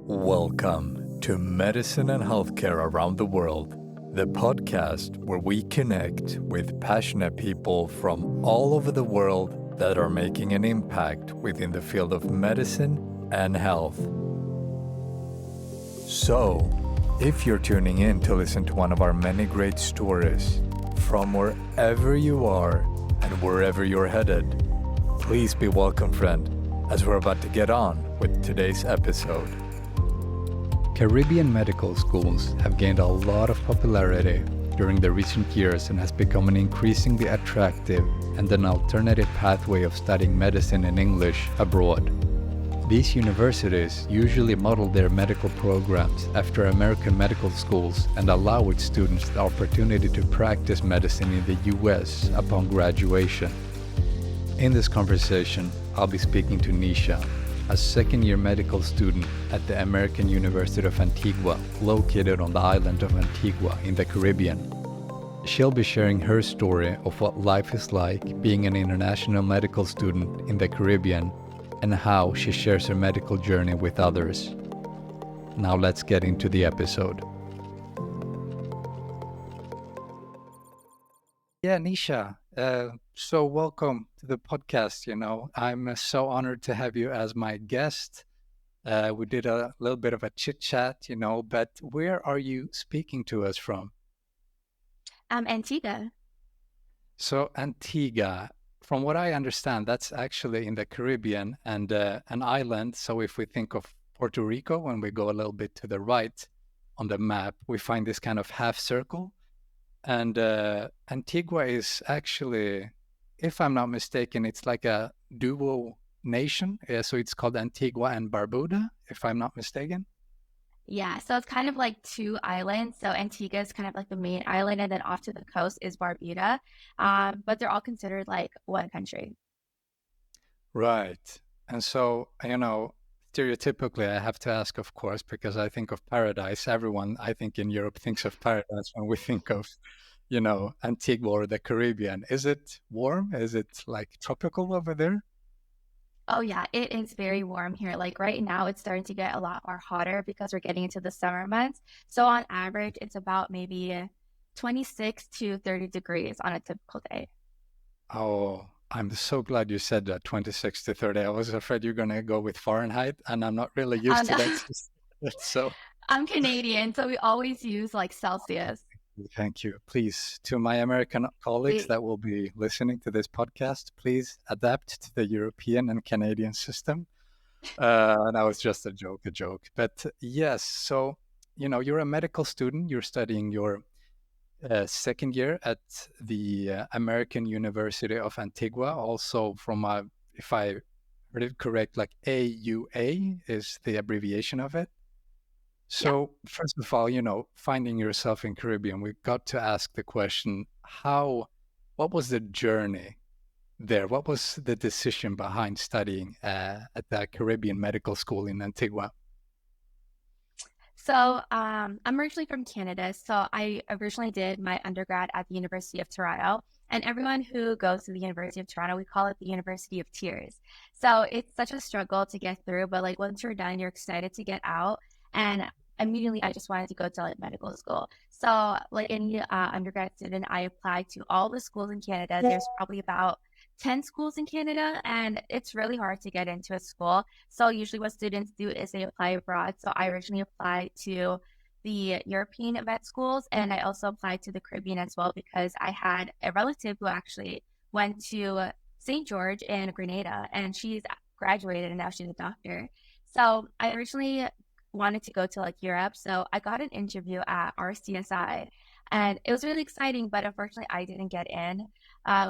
Welcome to Medicine and Healthcare Around the World, the podcast where we connect with passionate people from all over the world that are making an impact within the field of medicine and health. So, if you're tuning in to listen to one of our many great stories from wherever you are and wherever you're headed, please be welcome, friend, as we're about to get on with today's episode. Caribbean medical schools have gained a lot of popularity during the recent years and has become an increasingly attractive and an alternative pathway of studying medicine in English abroad. These universities usually model their medical programs after American medical schools and allow its students the opportunity to practice medicine in the US upon graduation. In this conversation, I'll be speaking to Neisha, a second-year medical student at the American University of Antigua, located on the island of Antigua in the Caribbean. She'll be sharing her story of what life is like being an international medical student in the Caribbean and how she shares her medical journey with others. Now let's get into the episode. Yeah, Neisha, so welcome to the podcast. I'm so honored to have you as my guest. We did a little bit of a chit chat, but where are you speaking to us from? Antigua. So Antigua, from what I understand, that's actually in the Caribbean and an island. So if we think of Puerto Rico, when we go a little bit to the right on the map, we find this kind of half circle. And Antigua is actually, if I'm not mistaken, it's like a dual nation. So it's called Antigua and Barbuda, if I'm not mistaken. Yeah, so it's kind of like two islands. So Antigua is kind of like the main island, and then off to the coast is Barbuda. But they're all considered like one country. Right. And so, stereotypically, I have to ask, of course, because I think of paradise. Everyone, I think, in Europe thinks of paradise when we think of, Antigua or the Caribbean. Is it warm? Is it like tropical over there? Oh yeah, it is very warm here. Like right now, it's starting to get a lot more hotter because we're getting into the summer months. So on average, it's about maybe 26 to 30 degrees on a typical day. Oh, I'm so glad you said that 26 to 30. I was afraid you're going to go with Fahrenheit, and I'm not really used to No, that. So I'm Canadian, so we always use like Celsius. thank you. Please, to my American colleagues We that will be listening to this podcast, please adapt to the European and Canadian system. And that was just a joke. But yes, so, you're a medical student. You're studying your second year at the American University of Antigua, also from, if I heard it correct, like AUA is the abbreviation of it. Yeah. So, first of all, finding yourself in Caribbean, we got to ask the question, what was the journey there? What was the decision behind studying at the Caribbean Medical School in Antigua? So, I'm originally from Canada. So I originally did my undergrad at the University of Toronto. And everyone who goes to the University of Toronto, we call it the University of Tears. So it's such a struggle to get through, but like once you're done, you're excited to get out. And immediately I just wanted to go to like medical school. So like any undergrad student, I applied to all the schools in Canada. There's probably about 10 schools in Canada, and it's really hard to get into a school. So usually what students do is they apply abroad. So I originally applied to the European vet schools, and I also applied to the Caribbean as well because I had a relative who actually went to St. George in Grenada, and she's graduated and now she's a doctor. So I originally wanted to go to like Europe. So I got an interview at RCSI, and it was really exciting, but unfortunately I didn't get in,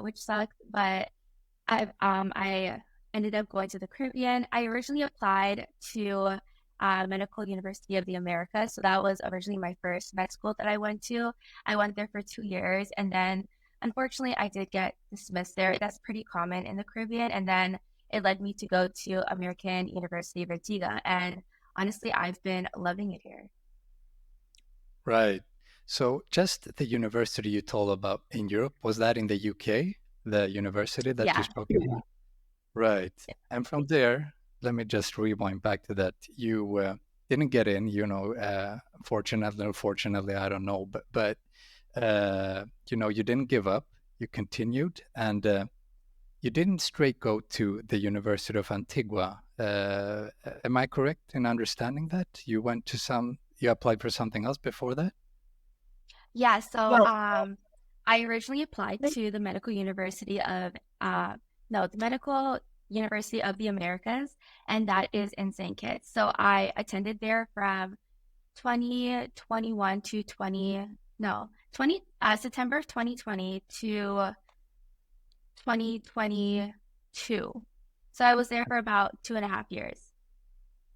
which sucked. But I ended up going to the Caribbean. I originally applied to Medical University of the Americas. So that was originally my first med school that I went to. I went there for 2 years, and then unfortunately I did get dismissed there. That's pretty common in the Caribbean. And then it led me to go to American University of Antigua. And honestly, I've been loving it here. Right. So just the university you told about in Europe, was that in the UK, the university that you Yeah. spoke Right. And from there, let me just rewind back to that. You didn't get in, fortunately or fortunately, I don't know, but you didn't give up. You continued, and you didn't straight go to the University of Antigua. Am I correct in understanding that? You applied for something else before that? Yeah, so I originally applied to the Medical University of no, the Medical University of the Americas, and that is in St. Kitts. So I attended there from 2021 to 20 no 20 September of 2020 to 2022. So I was there for about 2.5 years.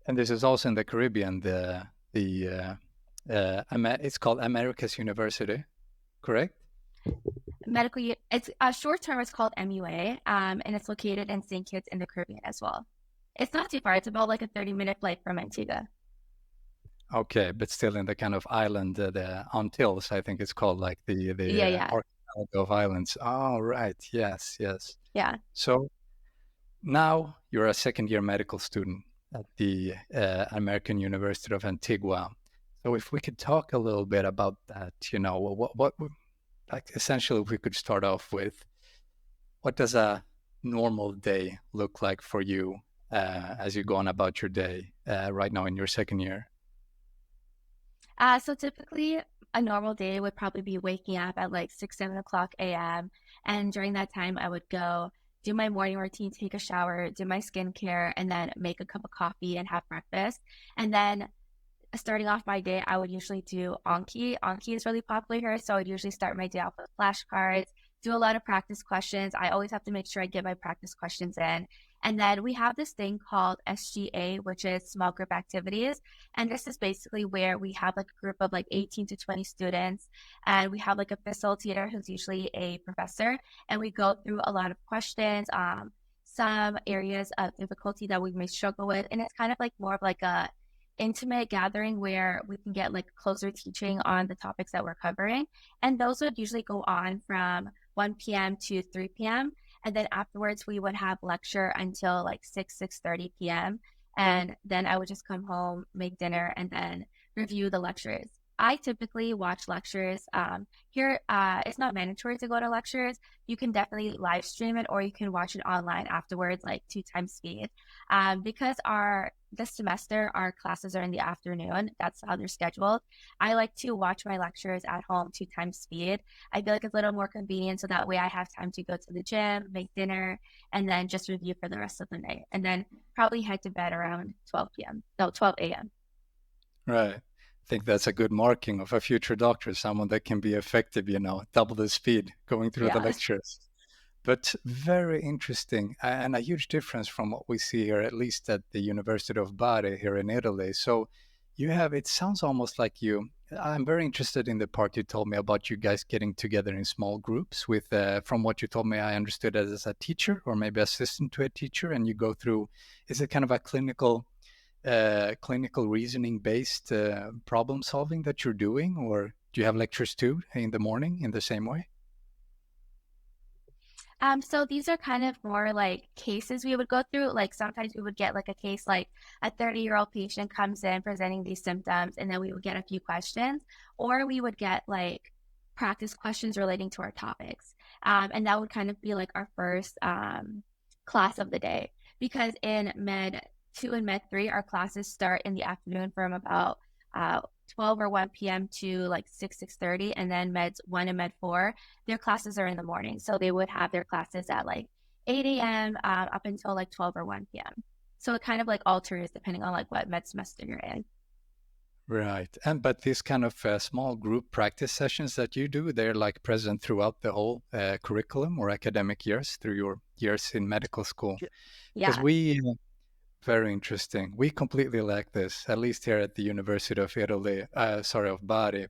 And this is also in the Caribbean. It's called America's University, correct? It's short term. It's called MUA, and it's located in St. Kitts in the Caribbean as well. It's not too far. It's about like a 30-minute flight from Antigua. Okay, but still in the kind of island, the Antilles, I think it's called, like Yeah, the yeah, archipelago of islands. Oh, right. Yes, yes. yeah. So now you're a second year medical student at the American University of Antigua. So if we could talk a little bit about that, like essentially, if we could start off with, what does a normal day look like for you as you go on about your day right now in your second year? So typically, a normal day would probably be waking up at like 6, 7 o'clock a.m. And during that time, I would go do my morning routine, take a shower, do my skincare, and then make a cup of coffee and have breakfast. And then starting off my day, I would usually do Anki. Anki is really popular here, so I would usually start my day off with flashcards, do a lot of practice questions. I always have to make sure I get my practice questions in. And then we have this thing called SGA, which is small group activities. And this is basically where we have like a group of like 18 to 20 students, and we have like a facilitator who's usually a professor, and we go through a lot of questions, some areas of difficulty that we may struggle with. And it's kind of like more of like a intimate gathering where we can get like closer teaching on the topics that we're covering. And those would usually go on from 1 p.m. to 3 p.m. And then afterwards we would have lecture until like 6:30 p.m. And then I would just come home, make dinner, and then review the lectures. I typically watch lectures. Here, it's not mandatory to go to lectures. You can definitely live stream it, or you can watch it online afterwards, like 2 times speed. Because this semester our classes are in the afternoon. That's how they're scheduled. I like to watch my lectures at home 2 times speed. I feel like it's a little more convenient, so that way I have time to go to the gym, make dinner, and then just review for the rest of the night, and then probably head to bed around 12 p.m. No, 12 a.m. Right. I think that's a good marking of a future doctor, someone that can be effective, double the speed going through the Yeah. lectures. But very interesting, and a huge difference from what we see here, at least at the University of Bari here in Italy. So it sounds almost like I'm very interested in the part you told me about you guys getting together in small groups with, from what you told me, I understood it as a teacher or maybe assistant to a teacher, and you go through, is it kind of a clinical reasoning based problem solving that you're doing, or do you have lectures too in the morning in the same way? So these are kind of more like cases we would go through. Like sometimes we would get like a case like a 30-year-old patient comes in presenting these symptoms, and then we would get a few questions, or we would get like practice questions relating to our topics. And that would kind of be like our first class of the day. Because in Med 2 and Med 3, our classes start in the afternoon from about uh, 12 or 1 p.m. to like 6:30, and then Meds 1 and Med 4, their classes are in the morning. So they would have their classes at like 8 a.m. Up until like 12 or 1 p.m. So it kind of like alters depending on like what med semester you're in. Right. But these kind of small group practice sessions that you do, they're like present throughout the whole curriculum or academic years through your years in medical school. Because Yeah. very interesting. We completely lack this, at least here at the University of Italy, of Bari.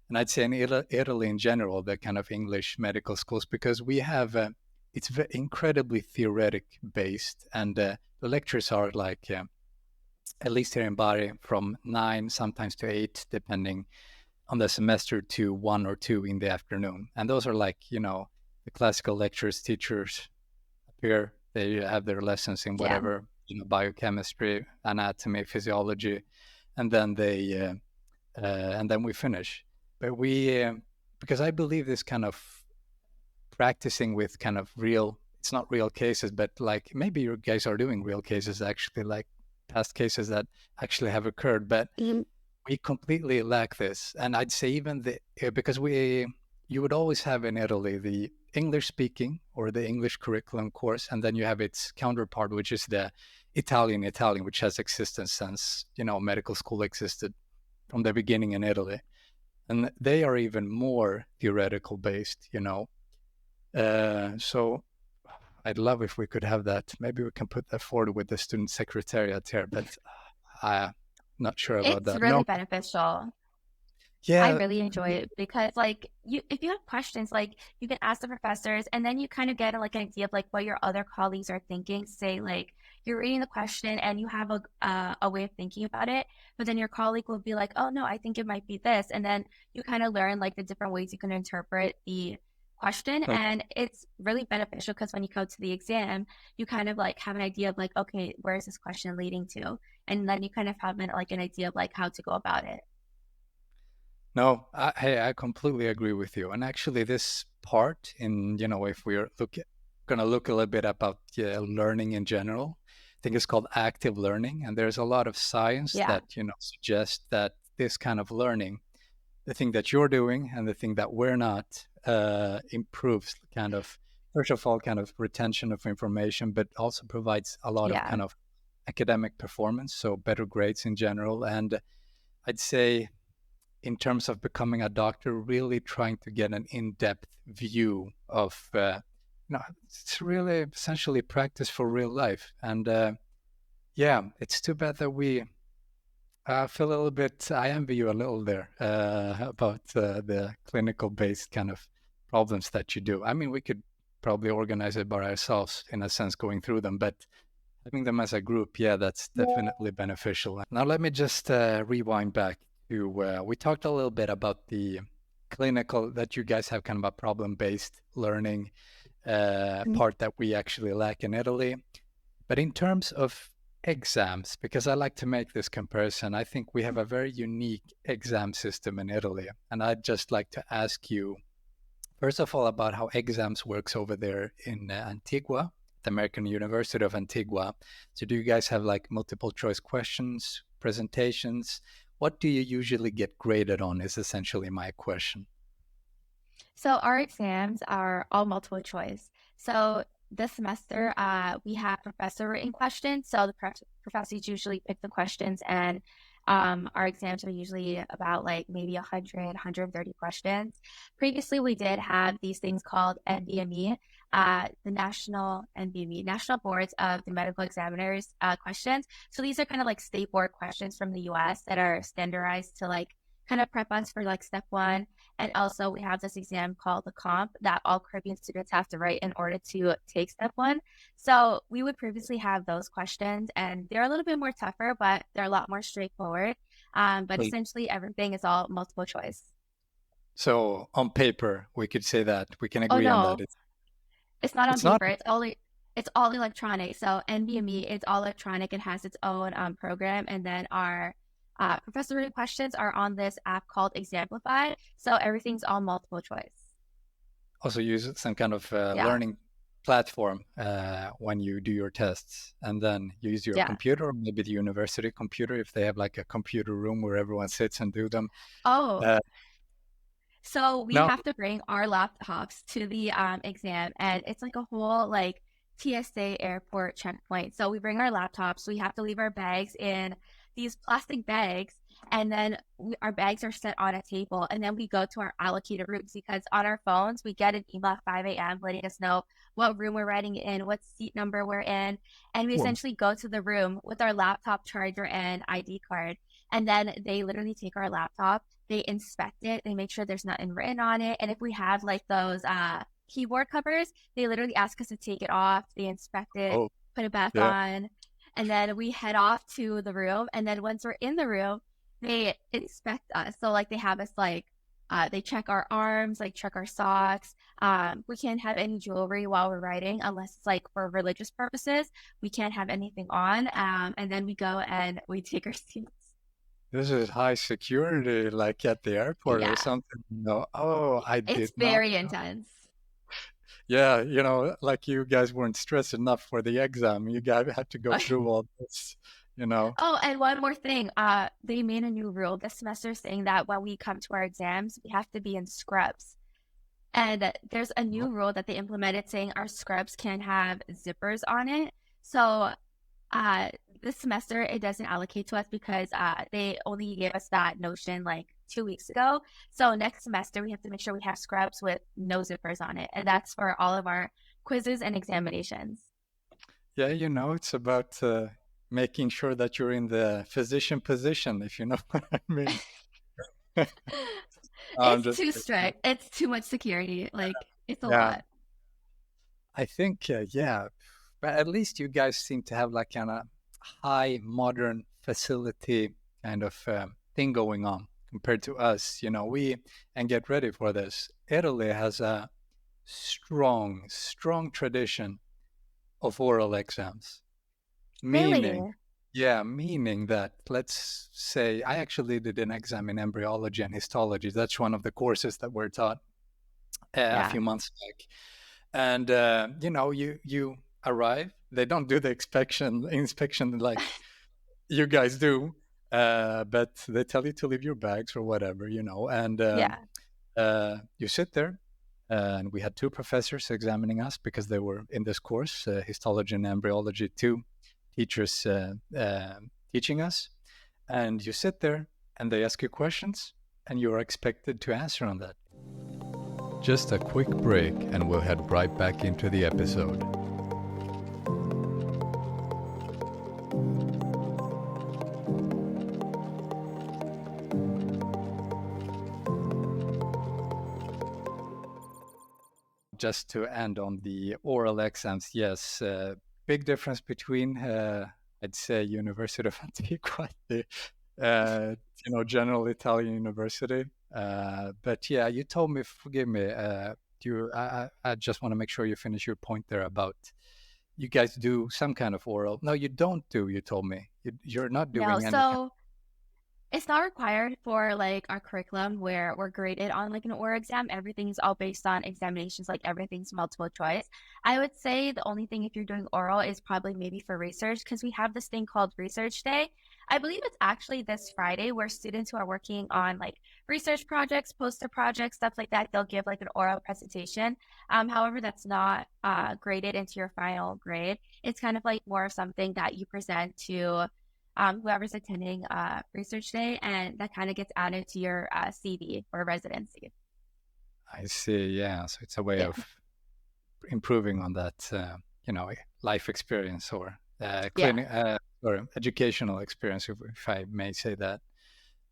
And I'd say in Italy in general, the kind of English medical schools, because we have, it's incredibly theoretic based, and the lectures are like, at least here in Bari, from 9 sometimes to 8, depending on the semester, to 1 or 2 in the afternoon. And those are like, the classical lectures, teachers appear, they have their lessons in Yeah. whatever, biochemistry, anatomy, physiology. and then and then we finish. But because I believe this kind of practicing with kind of real, it's not real cases, but like maybe you guys are doing real cases actually, like past cases that actually have occurred, but Mhm. we completely lack this. And I'd say even because you would always have in Italy the English speaking or the English curriculum course, and then you have its counterpart, which is the Italian, which has existed since, medical school existed from the beginning in Italy. And they are even more theoretical based. So I'd love if we could have that. Maybe we can put that forward with the student secretariat here, but I'm not sure about It's that. really No, beneficial. I yeah, really enjoy it because like if you have questions, like you can ask the professors and then you kind of get like an idea of like what your other colleagues are thinking. Say like you're reading the question and you have a way of thinking about it, but then your colleague will be like, oh no, I think it might be this. And then you kind of learn like the different ways you can interpret the question. no, And it's really beneficial because when you go to the exam, you kind of like have an idea of like, okay, where is this question leading to? And then you kind of have like an idea of like how to go about it. no. Hey, I completely agree with you. And actually, this part if we're gonna look a little bit about learning in general, I think it's called active learning, and there's a lot of science Yeah. that suggest that this kind of learning, the thing that you're doing and the thing that we're not, improves kind of, first of all, kind of retention of information, but also provides a lot of Yeah. kind of academic performance, so better grades in general. And I'd say, in terms of becoming a doctor, really trying to get an in-depth view of, it's really essentially practice for real life. And yeah, it's too bad that I feel a little bit, I envy you a little there about the clinical based kind of problems that you do. I mean, we could probably organize it by ourselves in a sense, going through them, but having them as a group, yeah, that's definitely beneficial. Now, let me just rewind back to, we talked a little bit about the clinical, that you guys have kind of a problem based learning part that we actually lack in Italy. But in terms of exams, because I like to make this comparison, I think we have a very unique exam system in Italy. And I'd just like to ask you, first of all, about how exams works over there in Antigua, the American University of Antigua. So do you guys have like multiple choice questions, presentations? What do you usually get graded on is essentially my question. So our exams are all multiple choice. So this semester, we have professor written questions. So the professors usually pick the questions, and our exams are usually about like maybe 100, 130 questions. Previously, we did have these things called NBME, the National NBME, National Boards of the Medical Examiners questions. So these are kind of like state board questions from the US that are standardized to like kind of prep us for like step one. And also, we have this exam called the comp that all Caribbean students have to write in order to take step one. So we would previously have those questions, and they're a little bit more tougher, but they're a lot more straightforward. But Well, essentially, everything is all multiple choice. so on paper, we could say that we can Oh agree on that. no, it's not on It's not. paper. It's all electronic. So NVMe, it's all electronic. It has its own program, and then our professor written questions are on this app called Exemplified. So everything's all multiple choice. Also use some kind of Yeah. learning platform when you do your tests, and then you use your Yeah. computer, or maybe the university computer if they have like a computer room where everyone sits and do them. Oh, Uh, so we no, have to bring our laptops to the exam, and it's like a whole like TSA airport checkpoint. So we bring our laptops. We have to leave our bags in these plastic bags, and then our bags are set on a table, and then we go to our allocated rooms because on our phones we get an email at 5 a.m. letting us know what room we're riding in, what seat number we're in, and we well, essentially go to the room with our laptop charger and ID card, and then they literally take our laptop, they inspect it, they make sure there's nothing written on it. And if we have like those keyboard covers, they literally ask us to take it off, they inspect it, oh, put it back yeah. on, and then we head off to the room. And then once we're in the room, they inspect us. So like they have us like they check our arms, like check our socks. We can't have any jewelry while we're writing unless it's like for religious purposes. We can't have anything on. And then we go and we take our seats. this is high security, like at the airport or Yeah, something. No, oh, I it's did not. very intense. Yeah, like you guys weren't stressed enough for the exam. You guys had to go through all this, you know. Oh, and one more thing. They made a new rule this semester saying that when we come to our exams, we have to be in scrubs. And there's a new rule that they implemented saying our scrubs can have zippers on it. So uh, this semester it doesn't allocate to us because they only gave us that notion like 2 weeks ago. So next semester we have to make sure we have scrubs with no zippers on it, and that's for all of our quizzes and examinations. Yeah, it's about making sure that you're in the physician position, if you know what I mean. I'm It's just too kidding. strict. It's too much security. Like it's a Yeah, lot. I think, yeah, but at least you guys seem to have like kind of high modern facility kind of thing going on compared to us. And get ready for this. Italy has a strong, strong tradition of oral exams, meaning, Really? yeah, meaning that, let's say, I actually did an exam in embryology and histology. That's one of the courses that we're taught a Yeah. few months back. And you arrive. They don't do the inspection like you guys do, but they tell you to leave your bags or whatever, and Yeah. you sit there. And we had two professors examining us because they were in this course, histology and embryology, two teachers teaching us. And you sit there and they ask you questions and you are expected to answer on that. Just a quick break and we'll head right back into the episode. Just to end on the oral exams, yes, big difference between, I'd say, University of Antigua, the general Italian university. But yeah, you told me, forgive me, I just want to make sure you finish your point there about you guys do some kind of oral. No, you don't do. You told me you're not No, doing any kind. so it's not required for like our curriculum where we're graded on like an oral exam. Everything's all based on examinations, like everything's multiple choice. I would say the only thing if you're doing oral is probably maybe for research because we have this thing called Research Day. I believe it's actually this Friday where students who are working on like research projects, poster projects, stuff like that, they'll give like an oral presentation. However, that's not graded into your final grade. It's kind of like more of something that you present to whoever's attending research day, and that kind of gets added to your CV or residency. I see. Yeah, so it's a way Yeah, of improving on that, life experience or yeah. clinic or educational experience, if I may say that.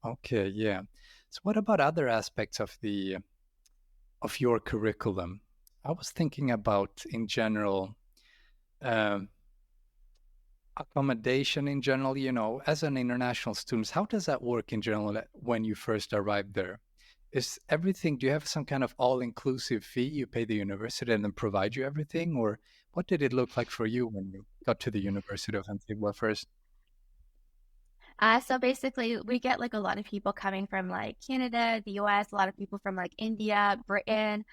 Okay, yeah. So, what about other aspects of your curriculum? I was thinking about, in general, um, accommodation in general. As an international student, how does that work in general when you first arrive there? Is everything, do you have some kind of all-inclusive fee? You pay the university and then provide you everything? Or what did it look like for you when you got to the University of Antigua first? So basically, we get like a lot of people coming from like Canada, the US, a lot of people from like India, Britain.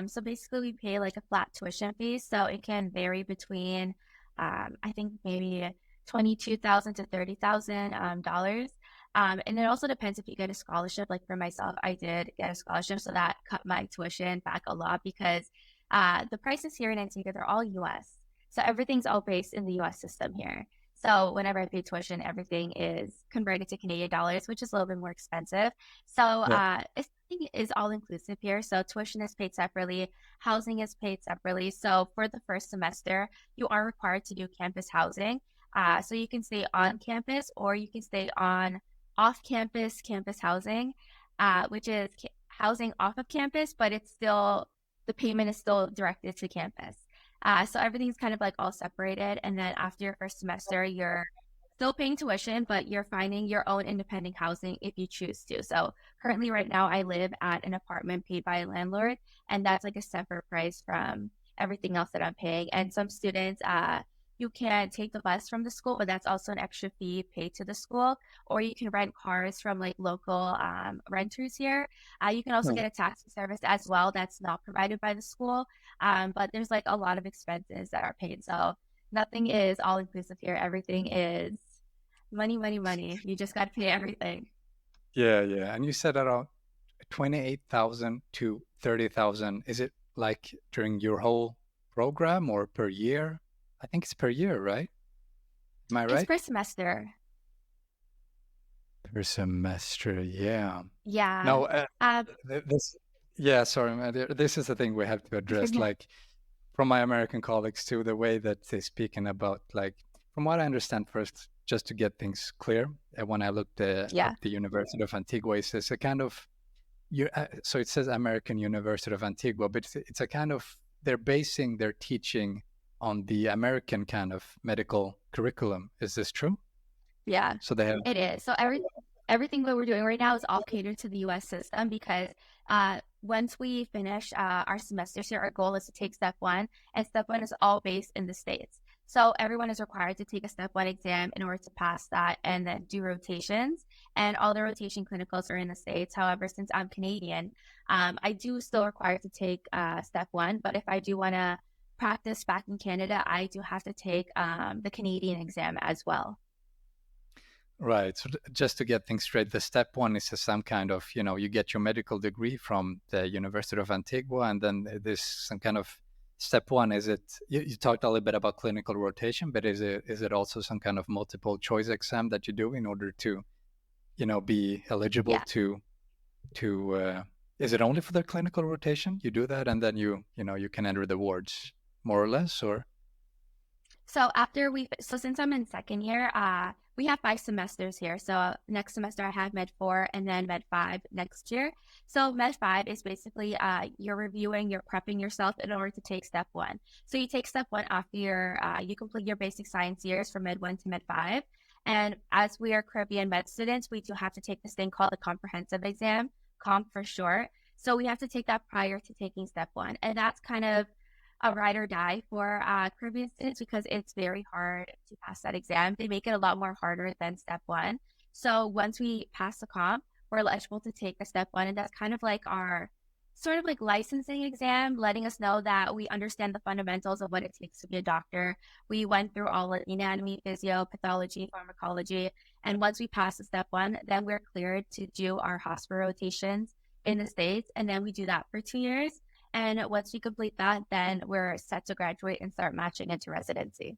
So basically, we pay like a flat tuition fee. So it can vary between, I think maybe 22,000 to 30,000 dollars. And it also depends if you get a scholarship. Like for myself, I did get a scholarship, so that cut my tuition back a lot because the prices here in Antigua, they're all US. So everything's all based in the US system here. So whenever I pay tuition, everything is converted to Canadian dollars, which is a little bit more expensive. So Yeah. everything is all inclusive here. So tuition is paid separately, housing is paid separately. So for the first semester, you are required to do campus housing. So you can stay on campus or you can stay on off-campus campus housing, which is housing off of campus, but it's still the payment is still directed to campus. So everything's kind of like all separated. And then after your first semester, you're still paying tuition, but you're finding your own independent housing if you choose to. So currently, right now, I live at an apartment paid by a landlord, and that's like a separate price from everything else that I'm paying. And some students, you can take the bus from the school, but that's also an extra fee paid to the school, or you can rent cars from like local renters here. You can also Right. get a taxi service as well that's not provided by the school. But there's like a lot of expenses that are paid. So nothing is all inclusive here. Everything is money, money, money. You just got to pay everything. Yeah, yeah. And you said around 28,000 to 30,000. Is it like during your whole program or per year? I think it's per year, right? Am I It's right? per semester. Per semester, yeah. Yeah. No, Um, this, yeah, sorry, man. This is the thing we have to address. Like, from my American colleagues too, the way that they speaking about, like, from what I understand, first, just to get things clear, when I looked at yeah. the University of Antigua, it says a kind of you. So it says American University of Antigua, but it's a kind of they're basing their teaching on the American kind of medical curriculum. Is this true? Yeah, So they have it is. So everything that we're doing right now is all catered to the U.S. system because once we finish our semesters here, our goal is to take step one, and step one is all based in the States. So everyone is required to take a step one exam in order to pass that and then do rotations. And all the rotation clinicals are in the States. However, since I'm Canadian, I do still require to take step one. But if I do want to practice back in Canada, I do have to take the Canadian exam as well. right. So just to get things straight, the step one is some kind of, you get your medical degree from the University of Antigua, and then there's some kind of step one. Is it, you talked a little bit about clinical rotation, but is it also some kind of multiple choice exam that you do in order to, be eligible Yeah. to is it only for the clinical rotation? You do that and then you can enter the wards more or less, or? So since I'm in second year, we have 5 semesters here. So next semester I have Med 4 and then Med 5 next year. So Med 5 is basically you're reviewing, you're prepping yourself in order to take step one. So you take step one after you complete your basic science years from Med 1 to Med 5. And as we are Caribbean med students, we do have to take this thing called the comprehensive exam, comp for short. So we have to take that prior to taking step one. And that's kind of a ride or die for Caribbean students because it's very hard to pass that exam. They make it a lot more harder than step one. So once we pass the comp, we're eligible to take a step one. And that's kind of like our sort of like licensing exam, letting us know that we understand the fundamentals of what it takes to be a doctor. We went through all of anatomy, physio, pathology, pharmacology. And once we pass the step one, then we're cleared to do our hospital rotations in the States. And then we do that for 2 years. And once we complete that, then we're set to graduate and start matching into residency.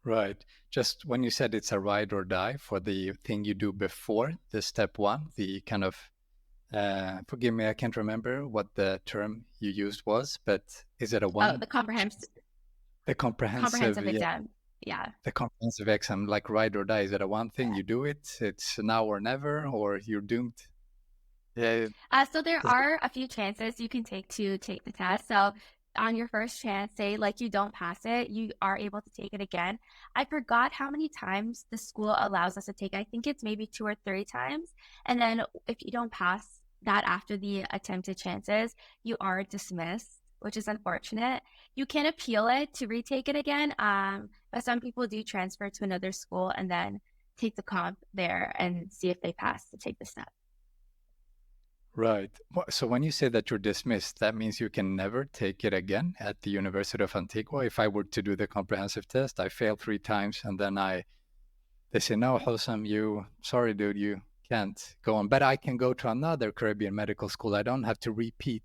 Right. Just when you said it's a ride or die for the thing you do before the step one, the kind of, forgive me, I can't remember what the term you used was, but is it a Oh, one, the the comprehensive, comprehensive yeah, exam. Yeah. the comprehensive exam, like ride or die? Is it a one thing you do it? It's now or never, or you're doomed? Yeah. So there Is are a few chances you can take to take the test. So on your first chance, say like you don't pass it, you are able to take it again. I forgot how many times the school allows us to take it. I think it's maybe 2 or 3 times. And then if you don't pass that after the attempted chances, you are dismissed, which is unfortunate. You can appeal it to retake it again. But some people do transfer to another school and then take the comp there and see if they pass to take the step. Right. So when you say that you're dismissed, that means you can never take it again at the University of Antigua. If I were to do the comprehensive test, I failed 3 times, and then they say, no, Hosam, sorry, dude, you can't go on. But I can go to another Caribbean medical school. I don't have to repeat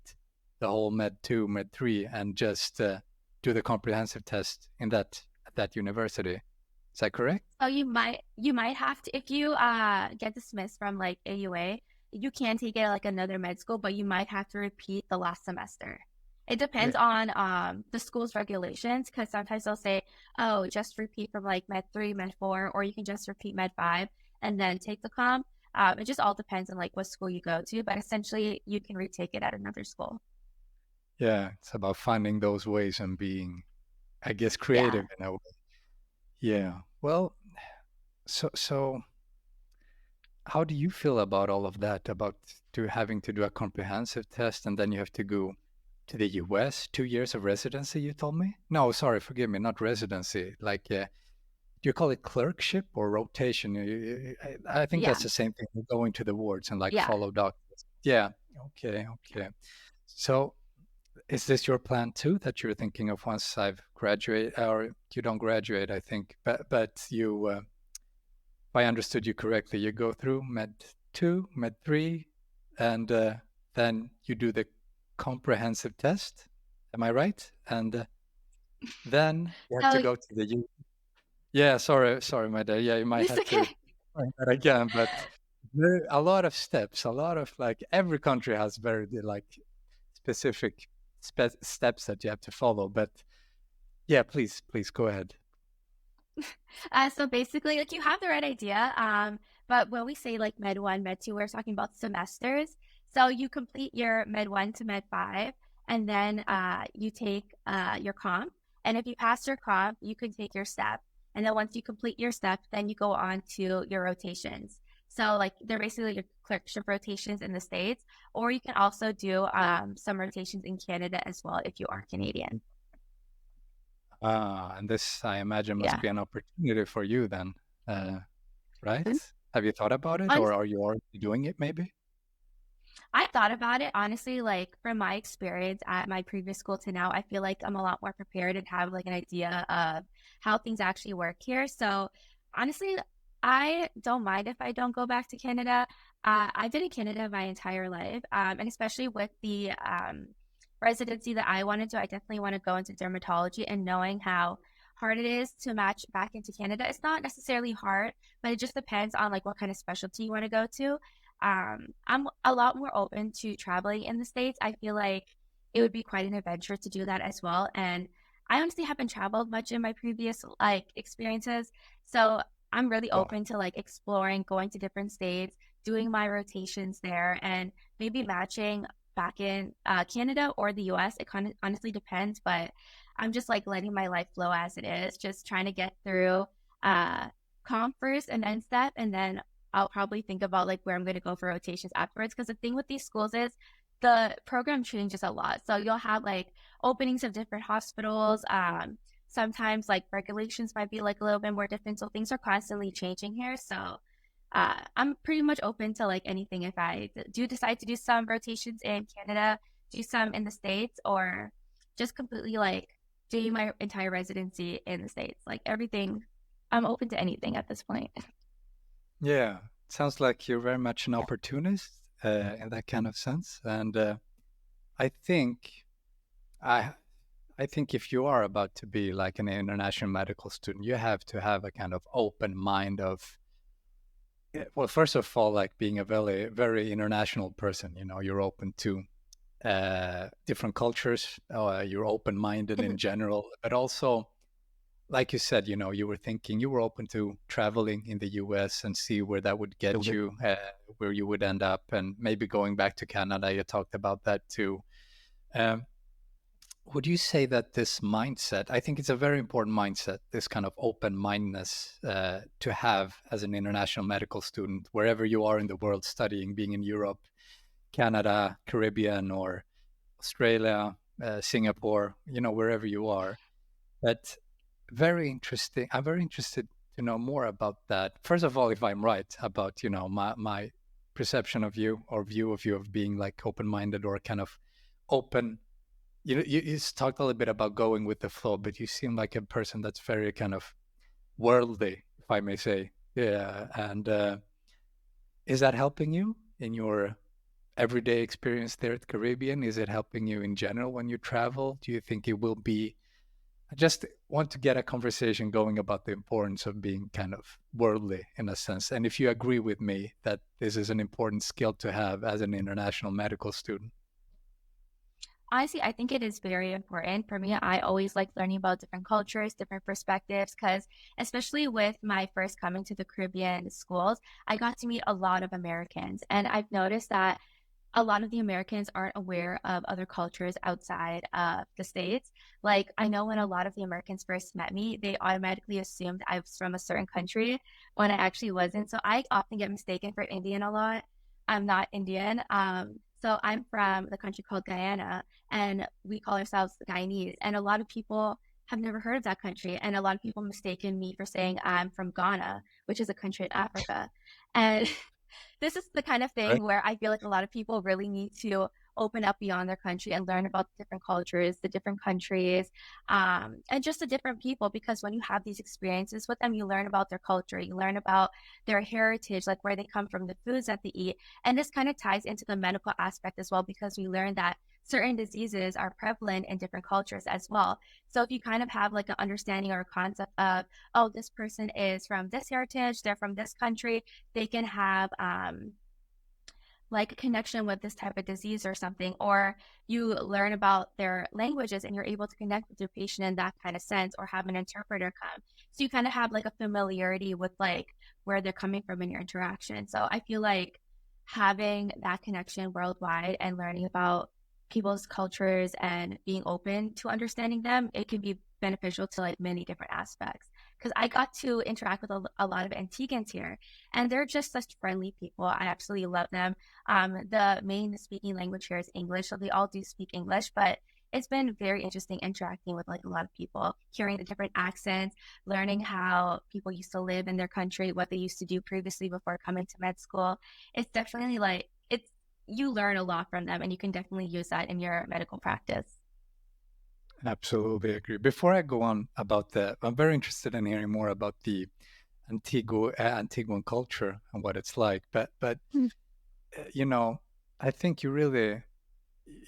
the whole Med 2, Med 3, and just do the comprehensive test at that university. Is that correct? So you might have to if you get dismissed from like AUA, you can take it at like another med school, but you might have to repeat the last semester. It Yeah. depends on the school's regulations because sometimes they'll say, oh, just repeat from like Med 3, Med 4, or you can just repeat Med 5 and then take the comp. It just all depends on like what school you go to, but essentially you can retake it at another school. Yeah. It's about finding those ways and being, I guess, Yeah. creative in a way. Yeah. Well, so how do you feel about all of that? About having to do a comprehensive test and then you have to go to the US, 2 years of residency, you told me? No, sorry, forgive me, not residency. Like, do you call it clerkship or rotation? I think Yeah, that's the same thing. You go into the wards and like yeah. follow doctors. Yeah. Okay. Okay. So, is this your plan too? That you're thinking of once I've graduated, or you don't graduate? I think, but you, if I understood you correctly, you go through Med 2, Med 3, and then you do the comprehensive test. Am I right? And then you have to So go to the yeah, sorry, my dear. Yeah, you might it's have to okay. explain that again, but there a lot of steps, a lot of like every country has very like specific steps that you have to follow. But yeah, please go ahead. So basically, like you have the right idea. But when we say like Med 1, Med 2, we're talking about semesters. So you complete your Med 1 to Med 5, and then you take your comp. And if you pass your comp, you can take your step. And then once you complete your step, then you go on to your rotations. So like they're basically your clerkship rotations in the States, or you can also do some rotations in Canada as well if you are Canadian. And this, I imagine, must Yeah. be an opportunity for you then, right? Have you thought about it, or Honestly, are you already doing it? Maybe. I thought about it honestly, like from my experience at my previous school to now, I feel like I'm a lot more prepared and have like an idea of how things actually work here. So honestly, I don't mind if I don't go back to Canada. I've been in Canada my entire life, and especially with the residency that I want to do, I definitely want to go into dermatology and knowing how hard it is to match back into Canada. It's not necessarily hard, but it just depends on like what kind of specialty you want to go to. I'm a lot more open to traveling in the States. I feel like it would be quite an adventure to do that as well. And I honestly haven't traveled much in my previous like experiences. So I'm really Yeah. open to like exploring, going to different states, doing my rotations there, and maybe matching back in Canada or the US. It kind of honestly depends, but I'm just like letting my life flow as it is, just trying to get through uh, comp first and then step, and then I'll probably think about like where I'm going to go for rotations afterwards. Because the thing with these schools is the program changes a lot. So you'll have like openings of different hospitals. Sometimes like regulations might be like a little bit more different. So things are constantly changing here. So I'm pretty much open to like anything. If I do decide to do some rotations in Canada, do some in the States, or just completely like do my entire residency in the States, like everything, I'm open to anything at this point. Yeah, sounds like you're very much an opportunist in that kind of sense, and I think I I think if you are about to be like an international medical student, you have to have a kind of open mind of, well, first of all, like being a very international person. You know, you're open to different cultures. You're open minded in general, but also, like you said, you know, you were thinking you were open to traveling in the US and see where that would get you, where you would end up, and maybe going back to Canada. You talked about that too. Um, would you say that this mindset, I think it's a very important mindset, this kind of open mindedness to have as an international medical student, wherever you are in the world studying, being in Europe, Canada, Caribbean, or Australia, Singapore, you know, wherever you are. But very interesting. I'm very interested to know more about that. First of all, if I'm right about, you know, my perception of you or view of you of being like open-minded or kind of open. You talked a little bit about going with the flow, but you seem like a person that's very kind of worldly, if I may say. Yeah. And is that helping you in your everyday experience there at Caribbean? Is it helping you in general when you travel? Do you think it will be? I just want to get a conversation going about the importance of being kind of worldly in a sense. And if you agree with me that this is an important skill to have as an international medical student. Honestly, I think it is very important for me. I always like learning about different cultures, different perspectives, because especially with my first coming to the Caribbean schools, I got to meet a lot of Americans. And I've noticed that a lot of the Americans aren't aware of other cultures outside of the States. Like, I know when a lot of the Americans first met me, they automatically assumed I was from a certain country when I actually wasn't. So I often get mistaken for Indian a lot. I'm not Indian. So I'm from the country called Guyana, and we call ourselves the Guyanese. And a lot of people have never heard of that country. And a lot of people mistaken me for saying I'm from Ghana, which is a country in Africa. And this is the kind of Right. thing where I feel like a lot of people really need to open up beyond their country and learn about the different cultures, the different countries, and just the different people. Because when you have these experiences with them, you learn about their culture, you learn about their heritage, like where they come from, the foods that they eat. And this kind of ties into the medical aspect as well, because we learn that certain diseases are prevalent in different cultures as well. So if you kind of have like an understanding or a concept of, oh, this person is from this heritage, they're from this country, they can have like a connection with this type of disease or something, or you learn about their languages and you're able to connect with your patient in that kind of sense, or have an interpreter come. So you kind of have like a familiarity with like where they're coming from in your interaction. So I feel like having that connection worldwide and learning about people's cultures and being open to understanding them, it can be beneficial to like many different aspects. Because I got to interact with a lot of Antiguans here, and they're just such friendly people. I absolutely love them. The main speaking language here is English, so they all do speak English, but it's been very interesting interacting with like a lot of people, hearing the different accents, learning how people used to live in their country, what they used to do previously before coming to med school. It's definitely like it's you learn a lot from them, and you can definitely use that in your medical practice. Absolutely agree. Before I go on about that, I'm very interested in hearing more about the Antiguan culture and what it's like. Mm. You know, I think you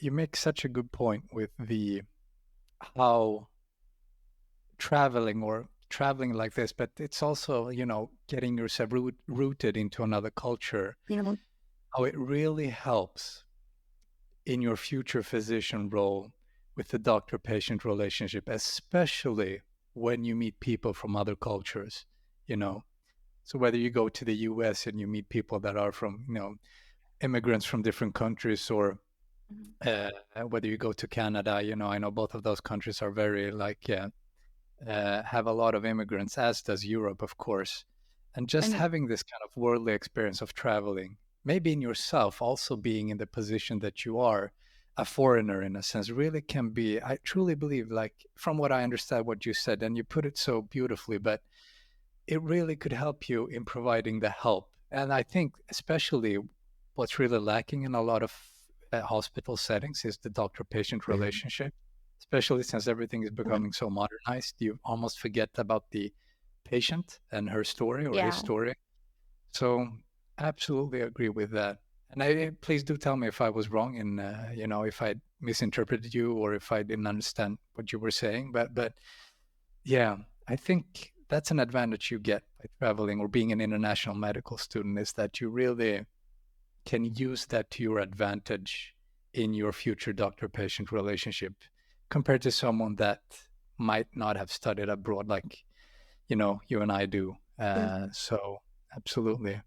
make such a good point with the how traveling like this, but it's also, getting yourself rooted into another culture, You know, how it really helps in your future physician role with the doctor-patient relationship, especially when you meet people from other cultures, you know. So whether you go to the US and you meet people that are from, immigrants from different countries, or mhm. uh, whether you go to Canada, I know both of those countries are very like, yeah, have a lot of immigrants, as does Europe, of course. And just And having this kind of worldly experience of traveling, maybe in yourself, also being in the position that you are, a foreigner in a sense, really can be, I truly believe, like, from what I understand what you said, and you put it so beautifully, but it really could help you in providing the help. And I think, especially, what's really lacking in a lot of hospital settings is the doctor patient relationship, especially since everything is becoming so modernized. You almost forget about the patient and her story or his yeah. story. So, absolutely agree with that. And please do tell me if I was wrong in, if I misinterpreted you or if I didn't understand what you were saying. But yeah, I think that's an advantage you get by traveling or being an international medical student, is that you really can use that to your advantage in your future doctor-patient relationship compared to someone that might not have studied abroad like, you and I do. So absolutely.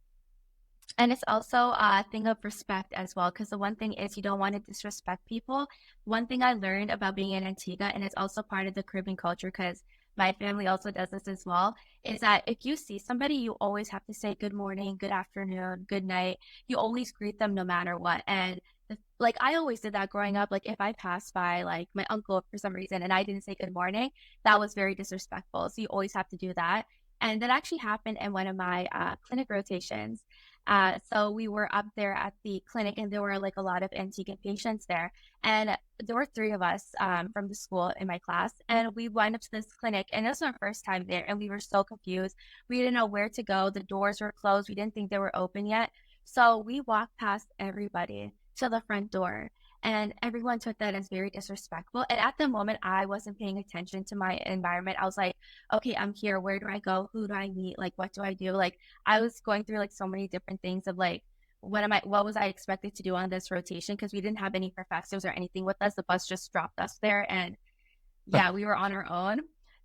And it's also a thing of respect as well, because the one thing is you don't want to disrespect people. One thing I learned about being in Antigua, and it's also part of the Caribbean culture, because my family also does this as well, is that if you see somebody, you always have to say good morning, good afternoon, good night. You always greet them no matter what. And like I always did that growing up. Like if I passed by like my uncle for some reason and I didn't say good morning, that was very disrespectful. So you always have to do that. And that actually happened in one of my clinic rotations. So we were up there at the clinic, and there were like a lot of Antiguan patients there. And there were three of us from the school in my class. And we went up to this clinic, and it was our first time there. And we were so confused. We didn't know where to go. The doors were closed. We didn't think they were open yet. So we walked past everybody to the front door. And everyone took that as very disrespectful. And at the moment, I wasn't paying attention to my environment. I was like, okay, I'm here. Where do I go? Who do I meet? Like, what do I do? Like, I was going through like so many different things of like, what was I expected to do on this rotation? Because we didn't have any professors or anything with us. The bus just dropped us there. And yeah, we were on our own.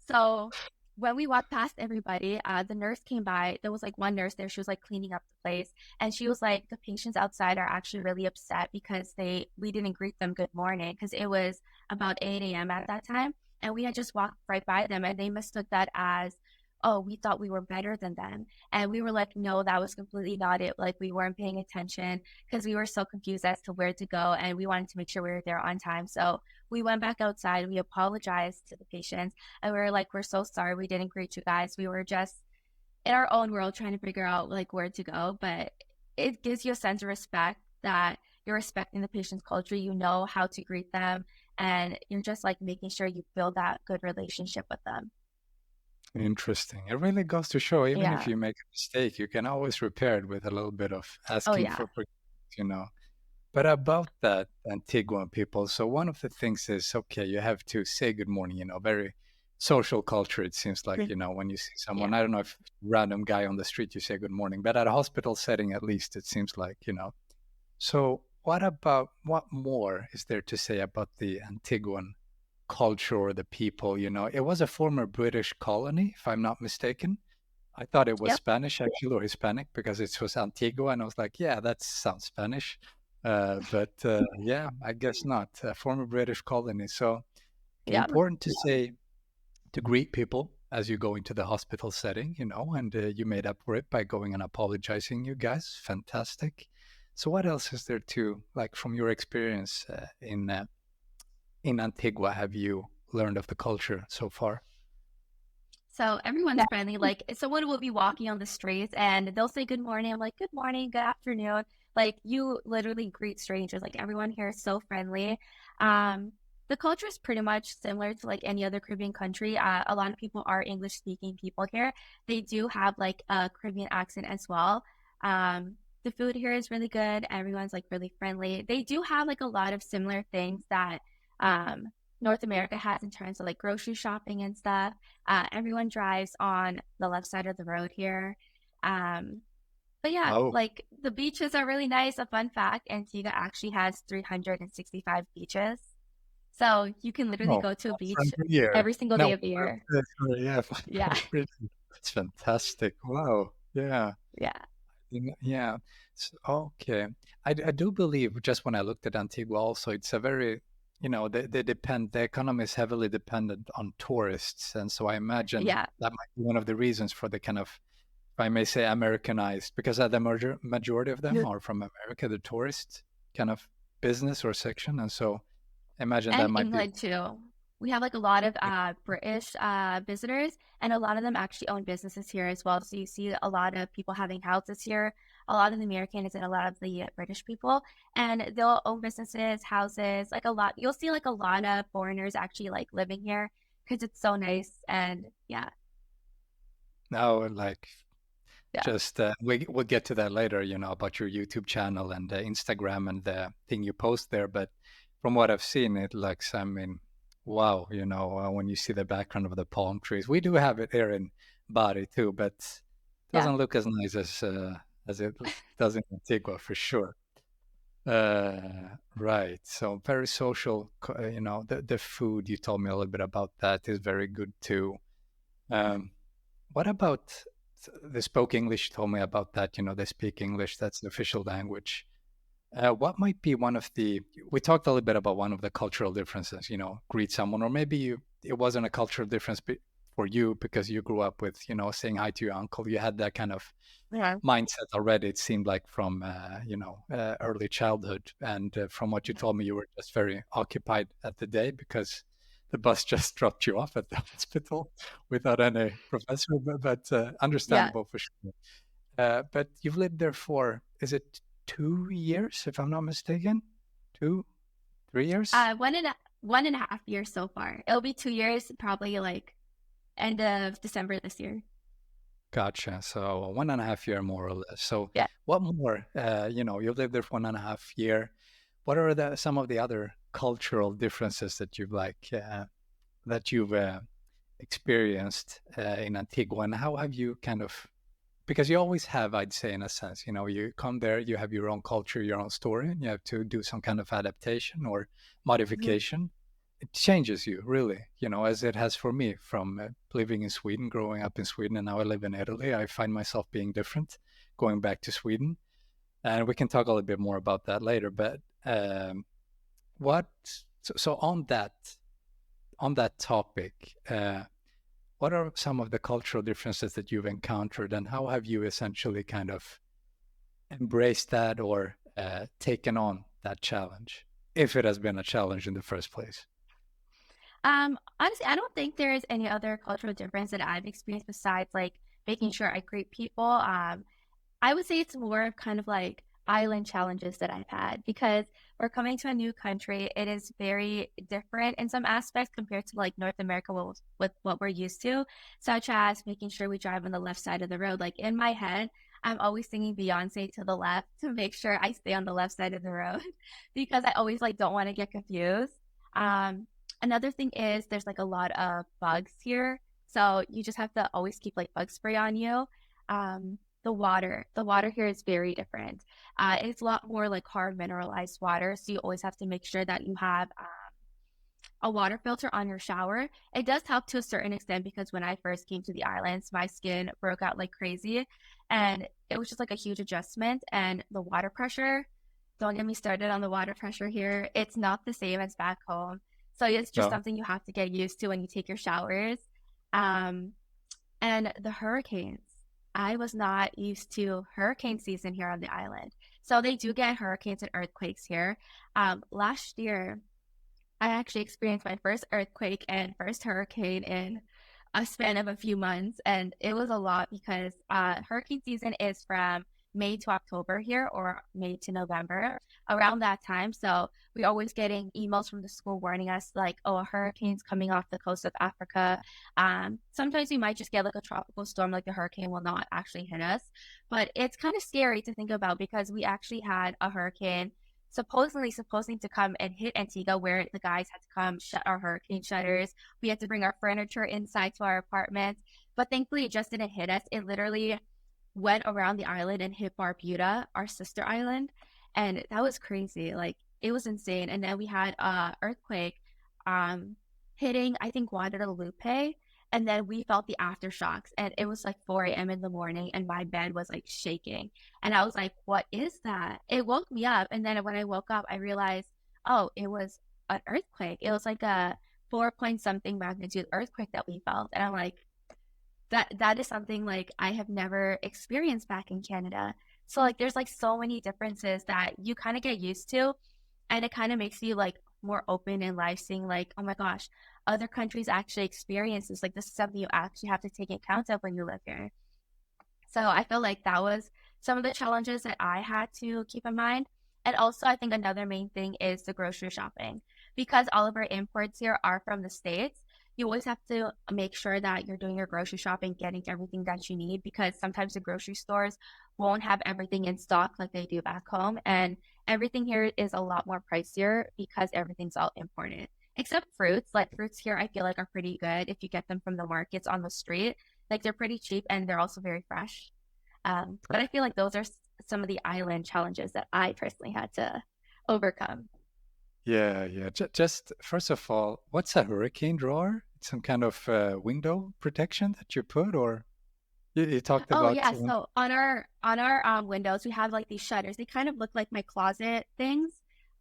So when we walked past everybody, the nurse came by. There was like one nurse there. She was like cleaning up the place, and she was like, "The patients outside are actually really upset because we didn't greet them good morning, because it was about 8 a.m. at that time, and we had just walked right by them, and they mistook that as." oh, we thought we were better than them. And we were like, no, that was completely not it. Like we weren't paying attention because we were so confused as to where to go and we wanted to make sure we were there on time. So we went back outside, we apologized to the patients, and we were like, we're so sorry we didn't greet you guys. We were just in our own world trying to figure out like where to go. But it gives you a sense of respect that you're respecting the patient's culture, you know how to greet them, and you're just like making sure you build that good relationship with them. Interesting. It really goes to show, even if Yeah. you make a mistake, you can always repair it with a little bit of Oh asking yeah. for forgiveness, you know. But about that Antiguan people, so one of the things is, okay, you have to say good morning, you know, very social culture, it seems like, Mhm. you know, when you see someone, Yeah. I don't know if random guy on the street, you say good morning, but at a hospital setting, at least, it seems like, you know. So what more is there to say about the Antiguan culture or the people, you know? It was a former British colony, if I'm not mistaken. I thought it was Yep. Spanish actually or Hispanic because it was Antigua, and I was like, yeah, that sounds Spanish. But yeah, I guess not. A former British colony. So Yep. important to say to greet people as you go into the hospital setting, you know, and you made up for it by going and apologizing, you guys. Fantastic. So what else is there to like from your experience in Antigua? Have you learned of the culture so far? So everyone's friendly. Like someone will be walking on the streets and they'll say good morning. I'm like, good morning, good afternoon. Like you literally greet strangers. Like everyone here is so friendly. Um, the culture is pretty much similar to like any other Caribbean country. A lot of people are English speaking people here. They do have like a Caribbean accent as well. The food here is really good. Everyone's like really friendly. They do have like a lot of similar things that um, North America has in terms of like grocery shopping and stuff. Everyone drives on the left side of the road here. Um, but yeah, Oh, like the beaches are really nice. A fun fact, Antigua actually has 365 beaches. So you can literally oh, go to a that's beach every year. every single day No, of the year. sorry, yeah, Yeah. really, that's fantastic. Wow, yeah. Yeah. Yeah. Okay. I do believe just when I looked at Antigua also, it's a very, you know, the economy is heavily dependent on tourists. And so I imagine Yeah. that might be one of the reasons for the kind of, if I may say, Americanized, because the majority of them Yeah. are from America, the tourist kind of business or section. And so I imagine that And might be. England too. We have like a lot of British visitors, and a lot of them actually own businesses here as well. So you see a lot of people having houses here, a lot of the Americans and a lot of the British people, and they'll own businesses, houses, like a lot. You'll see like a lot of foreigners actually like living here because it's so nice. And yeah, Now, like yeah, just we'll get to that later, you know, about your YouTube channel and Instagram and the thing you post there. But from what I've seen, it looks, I mean, wow, you know, when you see the background of the palm trees, we do have it here in Bari too, but it yeah, doesn't look as nice as it does in Antigua for sure. Right. So very social, you know, the food you told me a little bit about that is very good too. Um, what about they spoke English? Told me about that. You know, they speak English. That's the official language. What might be one of the? We talked a little bit about one of the cultural differences. You know, greet someone, or maybe it wasn't a cultural difference for you because you grew up with, you know, saying hi to your uncle. You had that kind of yeah, mindset already. It seemed like from you know early childhood, and from what you told me, you were just very occupied at the day because the bus just dropped you off at the hospital without any professor. But yeah. understandable for sure. But you've lived there for is it 2 years, if I'm not mistaken? 2, 3 years? 1.5 years so far. It'll be 2 years, probably like end of December this year. Gotcha. So 1.5 year more or less. So Yeah. what more? You know, you've lived there for 1.5 year. What are some of the other cultural differences that you've experienced in Antigua, and how have you kind of because you always have, I'd say, in a sense, you know, you come there, you have your own culture, your own story, and you have to do some kind of adaptation or Mhm. modification. It changes you, really, you know, as it has for me from living in Sweden, growing up in Sweden, and now I live in Italy. I find myself being different going back to Sweden. And we can talk a little bit more about that later. But what, so on that topic, what are some of the cultural differences that you've encountered, and how have you essentially kind of embraced that or taken on that challenge, if it has been a challenge in the first place? Honestly, I don't think there is any other cultural difference that I've experienced besides like making sure I greet people. I would say it's more of kind of like island challenges that I've had because we're coming to a new country. It is very different in some aspects compared to like North America with what we're used to, such as making sure we drive on the left side of the road. Like in my head, I'm always singing Beyonce to the left to make sure I stay on the left side of the road because I always like don't want to get confused. Um, Another thing is there's like a lot of bugs here. So you just have to always keep like bug spray on you. The water here is very different. It's a lot more like hard mineralized water. So you always have to make sure that you have a water filter on your shower. It does help to a certain extent because when I first came to the islands, my skin broke out like crazy and it was just like a huge adjustment. And the water pressure, don't get me started on the water pressure here. It's not the same as back home. So it's just No. something you have to get used to when you take your showers. Um, and the hurricanes. I was not used to hurricane season here on the island. So they do get hurricanes and earthquakes here. Last year, I actually experienced my first earthquake and first hurricane in a span of a few months. And it was a lot because hurricane season is from May to October here or May to November around that time. So we're always getting emails from the school warning us like, oh, a hurricane's coming off the coast of Africa. Sometimes we might just get like a tropical storm, like the hurricane will not actually hit us. But it's kind of scary to think about because we actually had a hurricane supposing to come and hit Antigua, where the guys had to come shut our hurricane shutters. We had to bring our furniture inside to our apartment, but thankfully it just didn't hit us. It literally went around the island and hit Barbuda, our sister island, and that was crazy. Like it was insane. And then we had a earthquake um hitting I think Guadalupe, and then we felt the aftershocks and it was like 4 a.m. in the morning and my bed was like shaking. And I was like, what is that? It woke me up. And then when I woke up, I realized, oh, it was an earthquake. It was like a 4 point something magnitude earthquake that we felt. And I'm like, that is something like I have never experienced back in Canada. So like there's like so many differences that you kind of get used to and it kind of makes you like more open in life, seeing like, oh my gosh, other countries actually experience this. Like this is something you actually have to take account of when you live here. So I feel like that was some of the challenges that I had to keep in mind. And also, I think another main thing is the grocery shopping. Because all of our imports here are from the States, you always have to make sure that you're doing your grocery shopping, getting everything that you need, because sometimes the grocery stores won't have everything in stock like they do back home. And everything here is a lot more pricier because everything's all imported. Except fruits, like fruits here, I feel like are pretty good if you get them from the markets on the street. Like they're pretty cheap and they're also very fresh. But I feel like those are some of the island challenges that I personally had to overcome. Yeah, yeah. Just first of all, what's a hurricane drawer? It's some kind of window protection that you put, or you talked Oh about. yeah, so on our windows we have like these shutters. They kind of look like my closet things.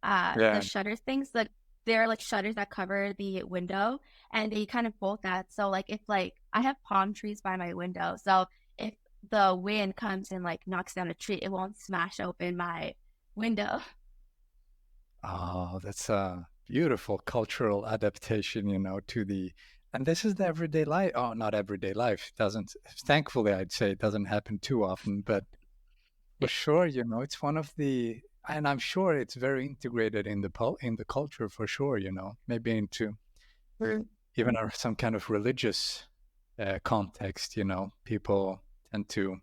The Yeah. shutters things, like they're like shutters that cover the window and they kind of bolt that. So like if like I have palm trees by my window, so if the wind comes and like knocks down a tree, it won't smash open my window. Oh, that's a beautiful cultural adaptation, to the, and this is the everyday life. Oh, not everyday life. It doesn't, thankfully, I'd say it doesn't happen too often, but for sure, it's one of the, and I'm sure it's very integrated in in the culture for sure, maybe into even some kind of religious context, people tend to,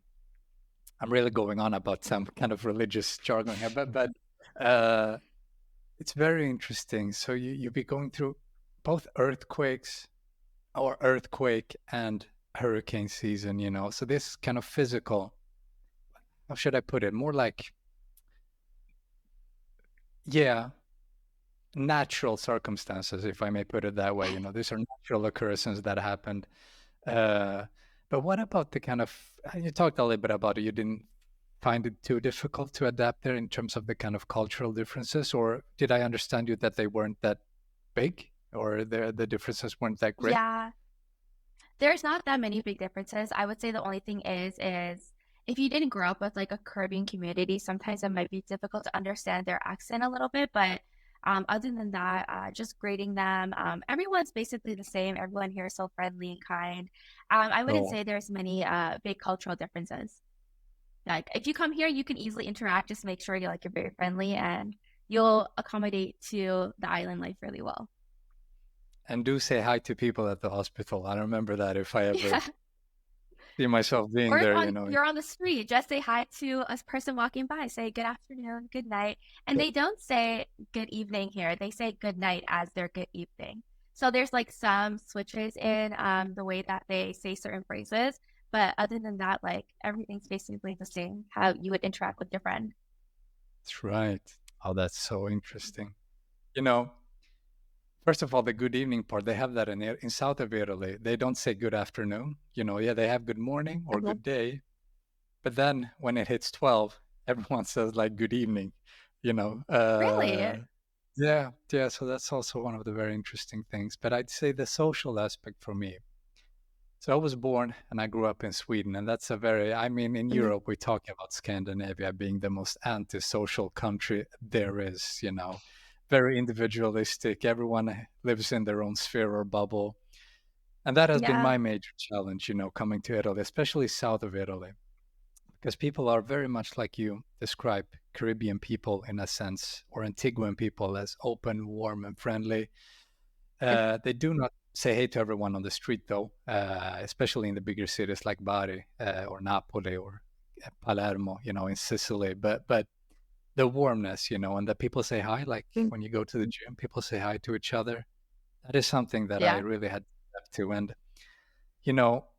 I'm really going on about some kind of religious jargon here, but uh, it's very interesting. So you'll be going through both earthquakes or earthquake and hurricane season, So this kind of physical, how should I put it? More like, yeah, natural circumstances, if I may put it that way. These are natural occurrences that happened. Uh, but what about the kind of, you talked a little bit about it. You didn't find it too difficult to adapt there in terms of the kind of cultural differences, or did I understand you that they weren't that big, or the differences weren't that great? Yeah. There's not that many big differences. I would say the only thing is if you didn't grow up with like a Caribbean community, sometimes it might be difficult to understand their accent a little bit. But other than that, just greeting them, everyone's basically the same. Everyone here is so friendly and kind. I wouldn't Oh, say there's many big cultural differences. Like if you come here, you can easily interact. Just make sure you're very friendly and you'll accommodate to the island life really well. and do say hi to people at the hospital. I remember that if I Yeah. ever see myself being Or if there, on you're on the street, just say hi to a person walking by. Say good afternoon, good night. And they don't say good evening here. They say good night as their good evening. So there's like some switches in the way that they say certain phrases. But other than that, like everything's basically the same, how you would interact with your friend. That's right. Oh, that's so interesting. You know, first of all, the good evening part, they have that in south of Italy. They don't say good afternoon. Yeah, they have good morning or Mhm. good day. But then when it hits 12, everyone says like good evening, you know. Really? Yeah, yeah. So that's also one of the very interesting things. But I'd say the social aspect for me. So I was born and I grew up in Sweden, and that's I mean, in Mhm. Europe, we talk about Scandinavia being the most antisocial country there is, very individualistic. Everyone lives in their own sphere or bubble. And that has been Yeah. my major challenge, coming to Italy, especially south of Italy, because people are very much like you describe Caribbean people in a sense, or Antiguan people as open, warm, and friendly. They do not say hey to everyone on the street, though, especially in the bigger cities like Bari or Napoli or Palermo, in Sicily. But the warmness, and that people say hi, like Mhm. when you go to the gym, people say hi to each other. That is something that I Yeah. really had to adapt to. And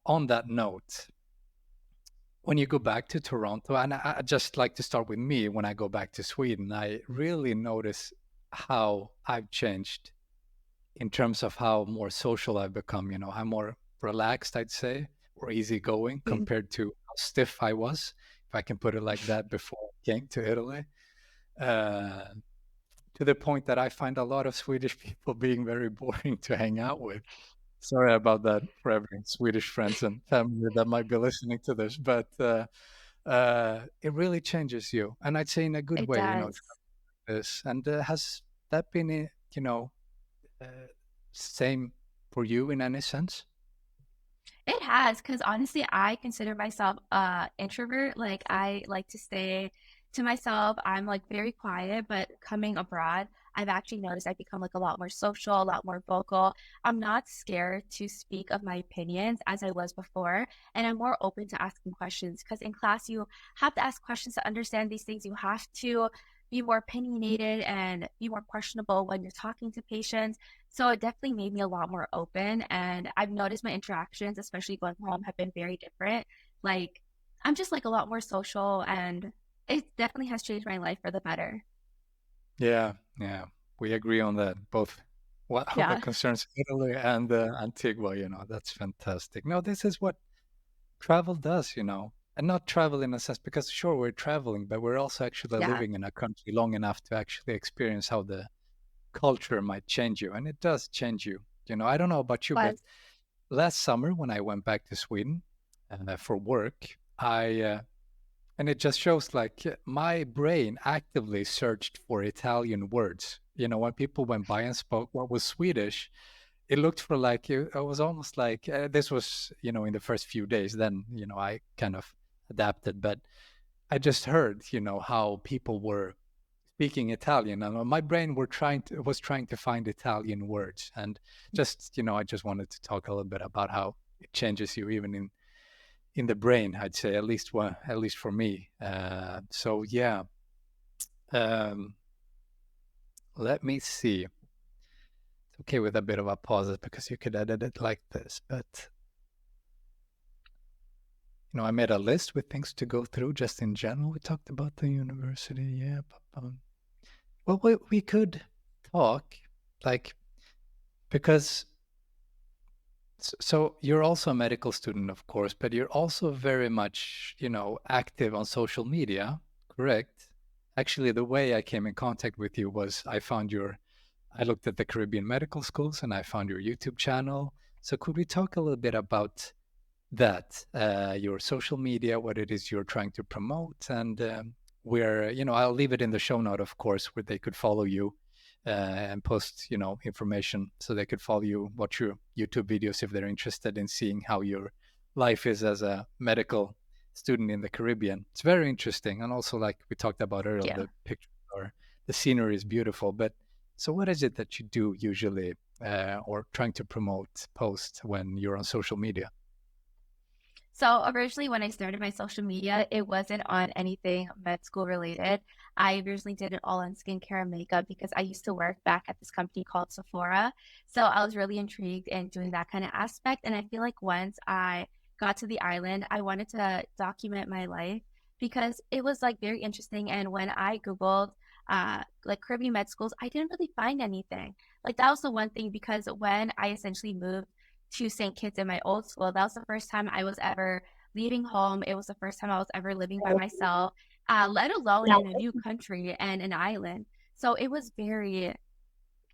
on that note, when you go back to Toronto, and I just like to start with me, when I go back to Sweden, I really notice how I've changed in terms of how more social I've become. I'm more relaxed, I'd say, or easygoing Mhm. compared to how stiff I was, if I can put it like that, before I came to Italy. Uh, to the point that I find a lot of Swedish people being very boring to hang out with. Sorry about that for every Swedish friends and family that might be listening to this, but it really changes you, and I'd say in a good It way. does. This and has that been, same for you in any sense? It has, because honestly, I consider myself a introvert. Like I like to stay to myself. I'm like very quiet, but coming abroad, I've actually noticed I've become like a lot more social, a lot more vocal. I'm not scared to speak of my opinions as I was before, and I'm more open to asking questions because in class you have to ask questions to understand these things. You have to be more opinionated and be more questionable when you're talking to patients. So it definitely made me a lot more open. And I've noticed my interactions, especially going home, have been very different. Like, I'm just like a lot more social, and it definitely has changed my life for the better. Yeah, yeah, we agree on that. Both what Yeah. concerns Italy and Antigua. That's fantastic. No, this is what travel does. And not travel in a sense, because sure we're traveling, but we're also actually Yeah. living in a country long enough to actually experience how the culture might change you, and it does change you. I don't know about you, but Was. last summer when I went back to Sweden for work, I and it just shows like my brain actively searched for Italian words. When people went by and spoke what was Swedish, it looked for like it was almost like this was in the first few days. Then I kind of adapted, but I just heard how people were speaking Italian, and my brain was trying to find Italian words, and just I just wanted to talk a little bit about how it changes you even in the brain. I'd say at least for me. So yeah, um, let me see. It's okay with a bit of a pause because you could edit it like this, but I made a list with things to go through just in general. We talked about the university, yeah. Well, we could talk like because so you're also a medical student, of course, but you're also very much, active on social media, correct? Actually, the way I came in contact with you was I looked at the Caribbean medical schools and I found your YouTube channel. So could we talk a little bit about that, your social media, what it is you're trying to promote, and where, I'll leave it in the show note, of course, where they could follow you and post, information so they could follow you, watch your YouTube videos if they're interested in seeing how your life is as a medical student in the Caribbean. It's very interesting. And also, like we talked about earlier, Yeah. the picture or the scenery is beautiful. But so what is it that you do usually or trying to promote, post when you're on social media? So originally, when I started my social media, it wasn't on anything med school related. I originally did it all on skincare and makeup because I used to work back at this company called Sephora. So I was really intrigued in doing that kind of aspect. And I feel like once I got to the island, I wanted to document my life because it was like very interesting. And when I Googled like Caribbean med schools, I didn't really find anything. Like that was the one thing because when I essentially moved to St. Kitts in my old school. That was the first time I was ever leaving home. It was the first time I was ever living by myself, let alone in a new country and an island. So it was very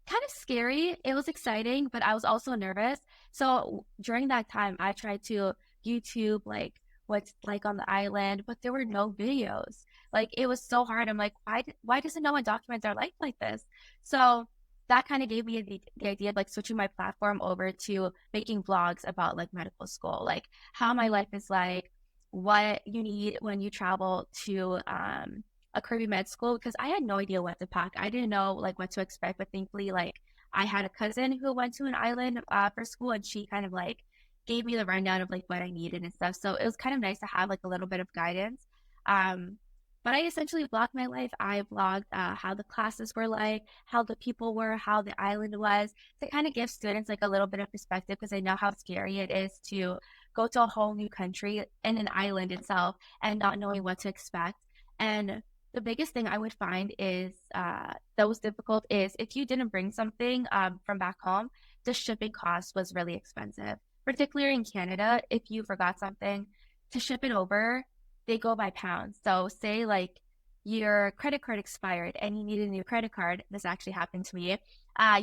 kind of scary. It was exciting, but I was also nervous. So during that time, I tried to YouTube like what's like on the island, but there were no videos. Like it was so hard. I'm like, why doesn't no one document their life like this? So that kind of gave me the idea of like switching my platform over to making vlogs about like medical school, like how my life is like, what you need when you travel to a Caribbean med school because I had no idea what to pack. I didn't know like what to expect, but thankfully, like I had a cousin who went to an island for school, and she kind of like gave me the rundown of like what I needed and stuff. So it was kind of nice to have like a little bit of guidance. Um, but I essentially vlogged my life. I vlogged how the classes were like, how the people were, how the island was, to kind of give students like a little bit of perspective because I know how scary it is to go to a whole new country in an island itself and not knowing what to expect. And the biggest thing I would find is that was difficult is if you didn't bring something from back home, the shipping cost was really expensive. Particularly in Canada, if you forgot something to ship it over, they go by pounds. So say like your credit card expired and you needed a new credit card. This actually happened to me.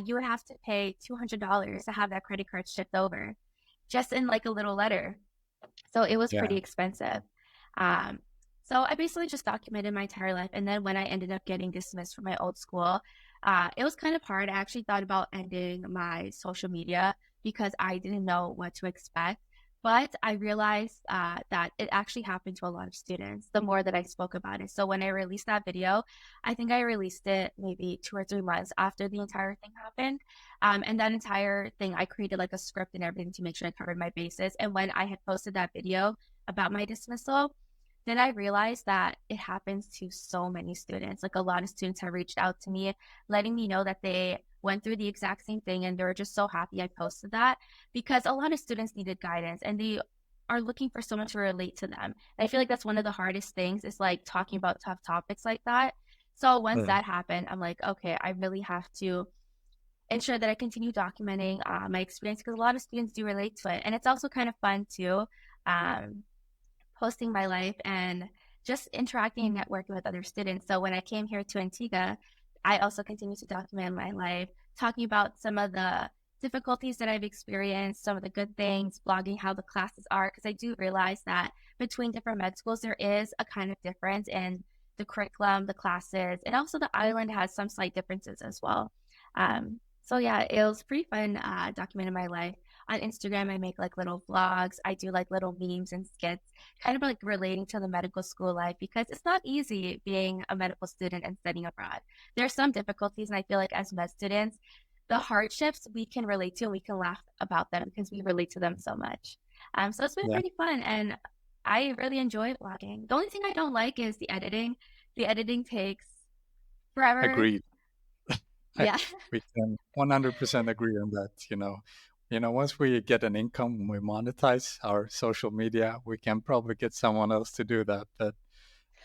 You would have to pay $200 to have that credit card shipped over, just in like a little letter. So it was Yeah. pretty expensive. Um, so I basically just documented my entire life. And then when I ended up getting dismissed from my old school, it was kind of hard. I actually thought about ending my social media because I didn't know what to expect. But I realized that it actually happened to a lot of students the more that I spoke about it. So when I released that video, I think I released it maybe 2 or 3 months after the entire thing happened. And that entire thing, I created like a script and everything to make sure I covered my bases. And when I had posted that video about my dismissal, then I realized that it happens to so many students. Like a lot of students have reached out to me, letting me know that they went through the exact same thing and they were just so happy I posted that because a lot of students needed guidance and they are looking for someone to relate to them. And I feel like that's one of the hardest things is like talking about tough topics like that. So once Mm. that happened, I'm like, okay, I really have to ensure that I continue documenting my experience because a lot of students do relate to it. And it's also kind of fun too, um, posting my life and just interacting and networking with other students. So when I came here to Antigua, I also continue to document my life, talking about some of the difficulties that I've experienced, some of the good things, blogging how the classes are, because I do realize that between different med schools, there is a kind of difference in the curriculum, the classes, and also the island has some slight differences as well. So yeah, it was pretty fun documenting my life. On Instagram, I make like little vlogs. I do like little memes and skits, kind of like relating to the medical school life because it's not easy being a medical student and studying abroad. There are some difficulties, and I feel like as med students, the hardships we can relate to and we can laugh about them because we relate to them so much. So it's been Yeah. pretty fun, and I really enjoy vlogging. The only thing I don't like is the editing. The editing takes forever. Agreed. I, Yeah. we can 100% agree on that. Once we get an income, when we monetize our social media, we can probably get someone else to do that. But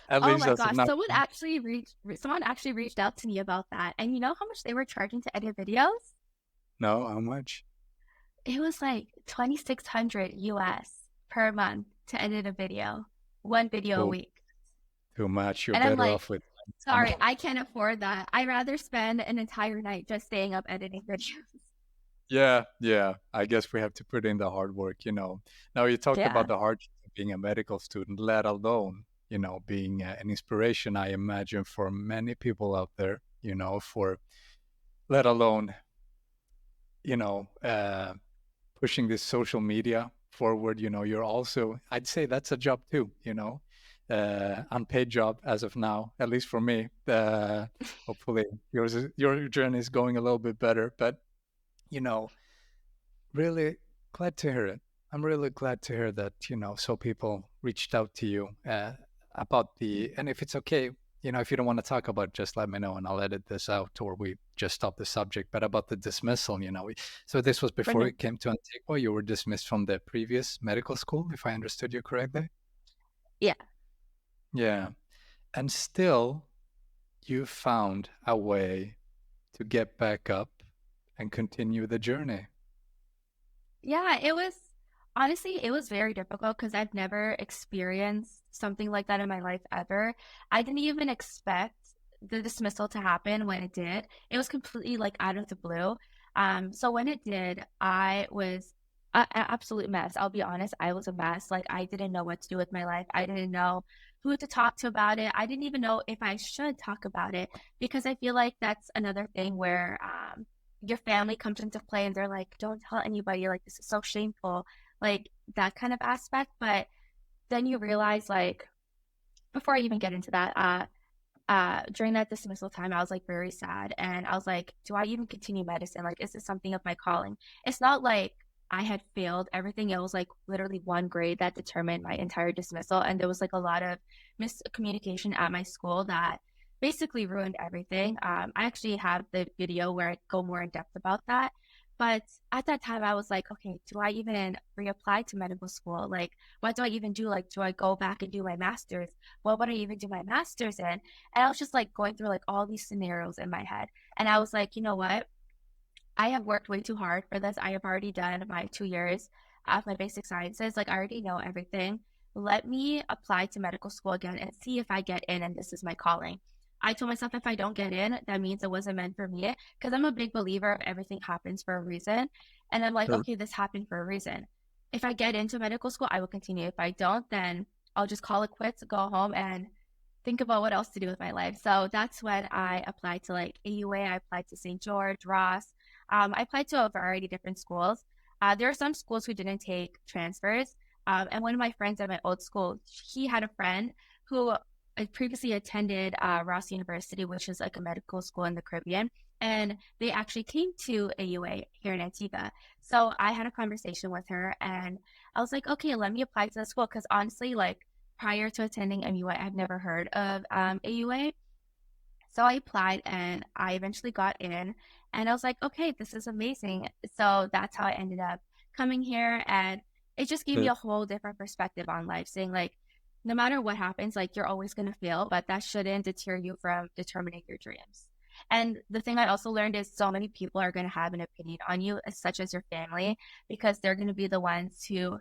at Oh least my as of gosh, now, someone actually reached out to me about that. And you know how much they were charging to edit videos? no, how much? It was like 2,600 US per month to edit a video, one video a Too, week. too much. You're And I'm better like, off with sorry, I can't afford that. I'd rather spend an entire night just staying up editing videos. Yeah, yeah. I guess we have to put in the hard work, you know. Now you talked about Yeah. the hardship of being a medical student, let alone, you know, being an inspiration, I imagine, for many people out there, you know, for let alone, you know, pushing this social media forward. You know, you're also, I'd say that's a job too, you know, unpaid job as of now, at least for me. Hopefully your journey is going a little bit better, but you know, really glad to hear it. I'm really glad to hear that, you know, so people reached out to you about and if it's okay, you know, if you don't want to talk about it, just let me know and I'll edit this out or we just stop the subject. But about the dismissal, you know, so this was before Brilliant. you came to Antigua, you were dismissed from the previous medical school, if I understood you correctly. Yeah. Yeah. And still, you found a way to get back up and continue the journey. Yeah, it was honestly, it was very difficult because I've never experienced something like that in my life ever. I didn't even expect the dismissal to happen when it did. It was completely like out of the blue. So when it did, I was an absolute mess. I'll be honest, I was a mess. Like I didn't know what to do with my life. I didn't know who to talk to about it. I didn't even know if I should talk about it because I feel like that's another thing where your family comes into play and they're like, don't tell anybody, like this is so shameful, like that kind of aspect. But then you realize, like, before I even get into that, during that dismissal time, I was like very sad and I was like, do I even continue medicine? Like, is this something of my calling? It's not like I had failed everything. It was like literally one grade that determined my entire dismissal. And there was like a lot of miscommunication at my school that basically ruined everything. I actually have the video where I go more in depth about that. But at that time, I was like, okay, do I even reapply to medical school? Like, what do I even do? Like, do I go back and do my master's? What would I even do my master's in? And I was just like going through like all these scenarios in my head. And I was like, you know what? I have worked way too hard for this. I have already done my 2 years of my basic sciences. Like, I already know everything. Let me apply to medical school again and see if I get in and this is my calling. I told myself if I don't get in, that means it wasn't meant for me because I'm a big believer of everything happens for a reason. And I'm like, Sure. okay, this happened for a reason. If I get into medical school, I will continue. If I don't, then I'll just call it quits, go home, and think about what else to do with my life. So that's when I applied to like AUA, I applied to St. George, Ross. I applied to a variety of different schools. There are some schools who didn't take transfers. And one of my friends at my old school, he had a friend who previously attended Ross University, which is like a medical school in the Caribbean. And they actually came to AUA here in Antigua. So I had a conversation with her and I was like, okay, let me apply to the school. Because honestly, like prior to attending MUA, I've never heard of AUA. So I applied and I eventually got in and I was like, okay, this is amazing. So that's how I ended up coming here. And it just gave me Sure. a whole different perspective on life, saying like, no matter what happens, like you're always going to fail, but that shouldn't deter you from determining your dreams. And the thing I also learned is so many people are going to have an opinion on you, such as your family, because they're going to be the ones who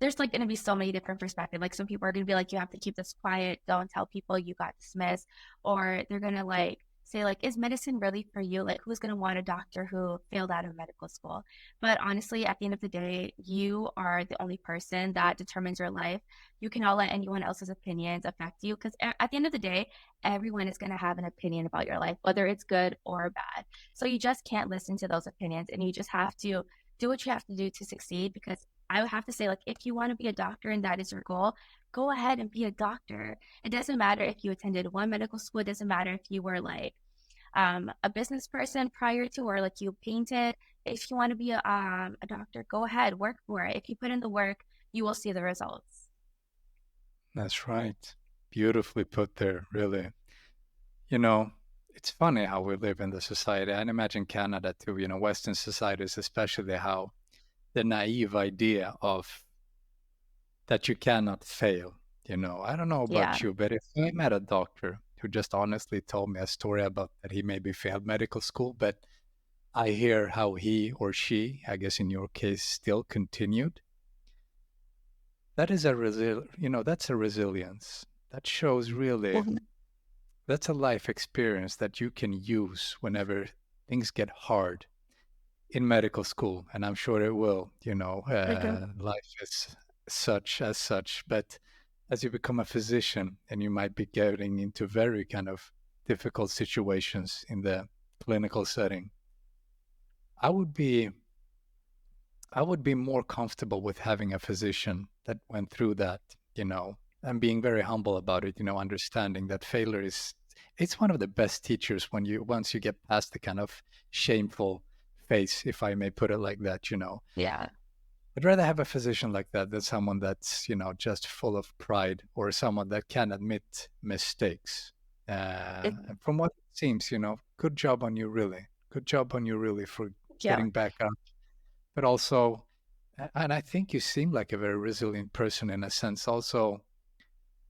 there's like going to be so many different perspectives. Like some people are going to be like, you have to keep this quiet. Don't tell people you got dismissed. Or they're going to like say like, is medicine really for you? Like who's going to want a doctor who failed out of medical school? But honestly, at the end of the day, you are the only person that determines your life. You cannot let anyone else's opinions affect you because at the end of the day, everyone is going to have an opinion about your life, whether it's good or bad. So you just can't listen to those opinions and you just have to do what you have to do to succeed because I would have to say, like, if you want to be a doctor and that is your goal, go ahead and be a doctor. It doesn't matter if you attended one medical school. It doesn't matter if you were like a business person prior to or like you painted. If you want to be a doctor, go ahead, work for it. If you put in the work, you will see the results. That's right. Beautifully put there, really. You know, it's funny how we live in the society. I imagine Canada too, you know, Western societies, especially how the naive idea of that you cannot fail. You know, I don't know Yeah. about you, but if I met a doctor who just honestly told me a story about that he maybe failed medical school, but I hear how he or she, I guess in your case, still continued. That is you know, that's a resilience. That shows really, Well, that's a life experience that you can use whenever things get hard. in medical school, and I'm sure it will. Okay. Life is such as such, but as you become a physician, and you might be getting into very kind of difficult situations in the clinical setting, I would be I would be more comfortable with having a physician that went through that, and being very humble about it, understanding that failure is it's one of the best teachers when you once you get past the kind of shameful phase, if I may put it like that, Yeah. I'd rather have a physician like that than someone that's, just full of pride or someone that can admit mistakes. It, And from what it seems, good job on you, really. Good job on you, really, for yeah. getting back up. But also, and I think you seem like a very resilient person in a sense, also,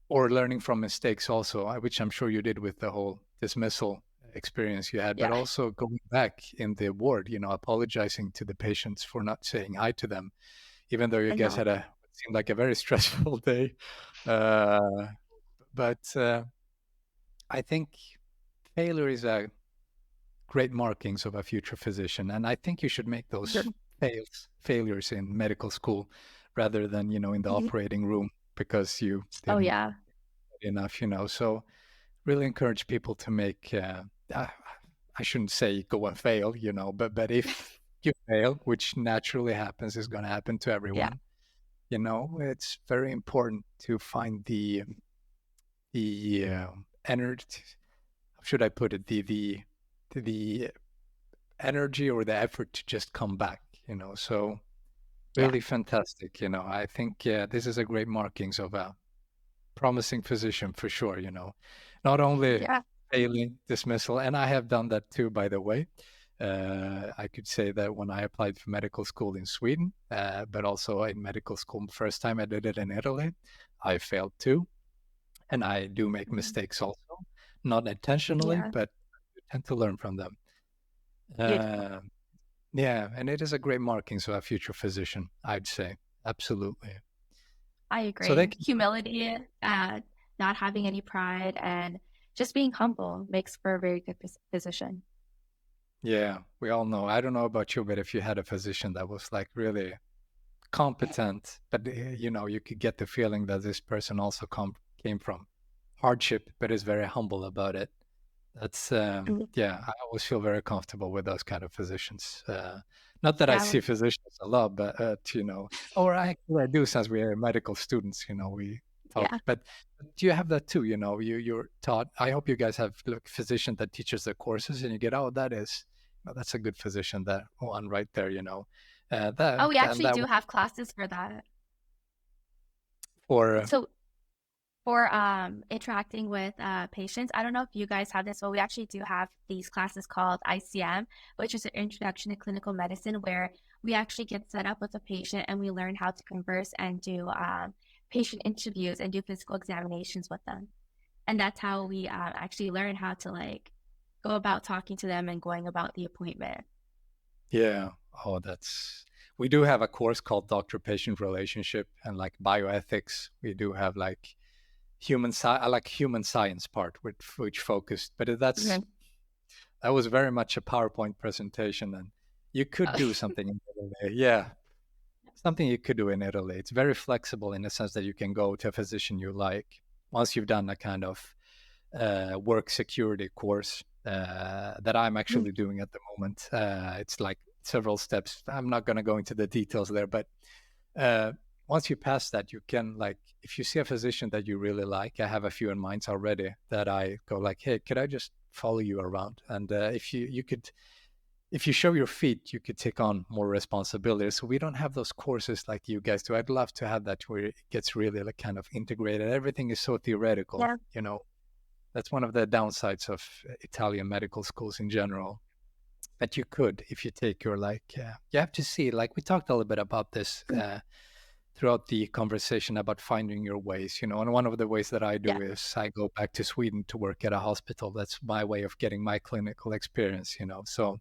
or learning from mistakes, also, which I'm sure you did with the whole dismissal experience you had, but Yeah. also going back in the ward, apologizing to the patients for not saying hi to them even though you I guys know. had a what seemed like a very stressful day. Uh, but I think failure is a great markings of a future physician, and I think you should make those Good. failures in medical school rather than in the Mhm. operating room because you Oh didn't yeah. get enough. So really encourage people to make. Uh, I shouldn't say go and fail, but if you fail, which naturally happens, is going to happen to Yeah. everyone. It's very important to find the energy. How should I put it? The energy or the effort to just come back. So Yeah. really fantastic. I think this is a great markings of a promising physician for sure. Not only Yeah. failing dismissal, and I have done that too, by the way. I could say that when I applied for medical school in Sweden, but also in medical school, first time I did it in Italy, I failed too. And I do make Mhm. mistakes also, not intentionally, Yeah. but you tend to learn from them. You do. Uh, yeah, and it is a great marking of a future physician, I'd say. Absolutely. I So they agree. can, Humility, not having any pride, and just being humble makes for a very good physician. yeah, we all know. I don't know about you, but if you had a physician that was like really competent, but you could get the feeling that this person also came from hardship, but is very humble about it. That's Mhm. yeah. I always feel very comfortable with those kind of physicians. Not that I Yeah. see physicians a lot, but or I do since we are medical students. We talk. Yeah. But do you have that too? You're taught. I hope you guys have like physician that teaches the courses, and you get that's a good physician. That one right there. Oh, we And actually that do one have classes for that. for So for interacting with patients, I don't know if you guys have this, but we actually do have these classes called ICM, which is an introduction to clinical medicine, where we actually get set up with a patient and we learn how to converse and do patient interviews and do physical examinations with them. And that's how we actually learn how to like go about talking to them and going about the appointment. Yeah. Oh, that's we do have a course called Doctor-Patient Relationship and like bioethics. We do have like I like human science part which focused, but Mhm. that was very much a PowerPoint presentation, and you could do something in Italy. Yeah, something you could do in Italy. It's very flexible in the sense that you can go to a physician you like once you've done a kind of work security course that I'm actually doing at the moment. It's like several steps. I'm not going to go into the details there, but uh, once you pass that, you can like if you see a physician that you really like. I have a few in mind already that I go like, hey, could I just follow you around? And if you could. If you show your feet, you could take on more responsibilities. So we don't have those courses like you guys do. I'd love to have that where it gets really like kind of integrated. Everything is so theoretical, Yeah. that's one of the downsides of Italian medical schools in general. But you could, if you take your you have to see, like we talked a little bit about this throughout the conversation about finding your ways, And one of the ways that I Yeah. do is I go back to Sweden to work at a hospital. That's my way of getting my clinical experience. So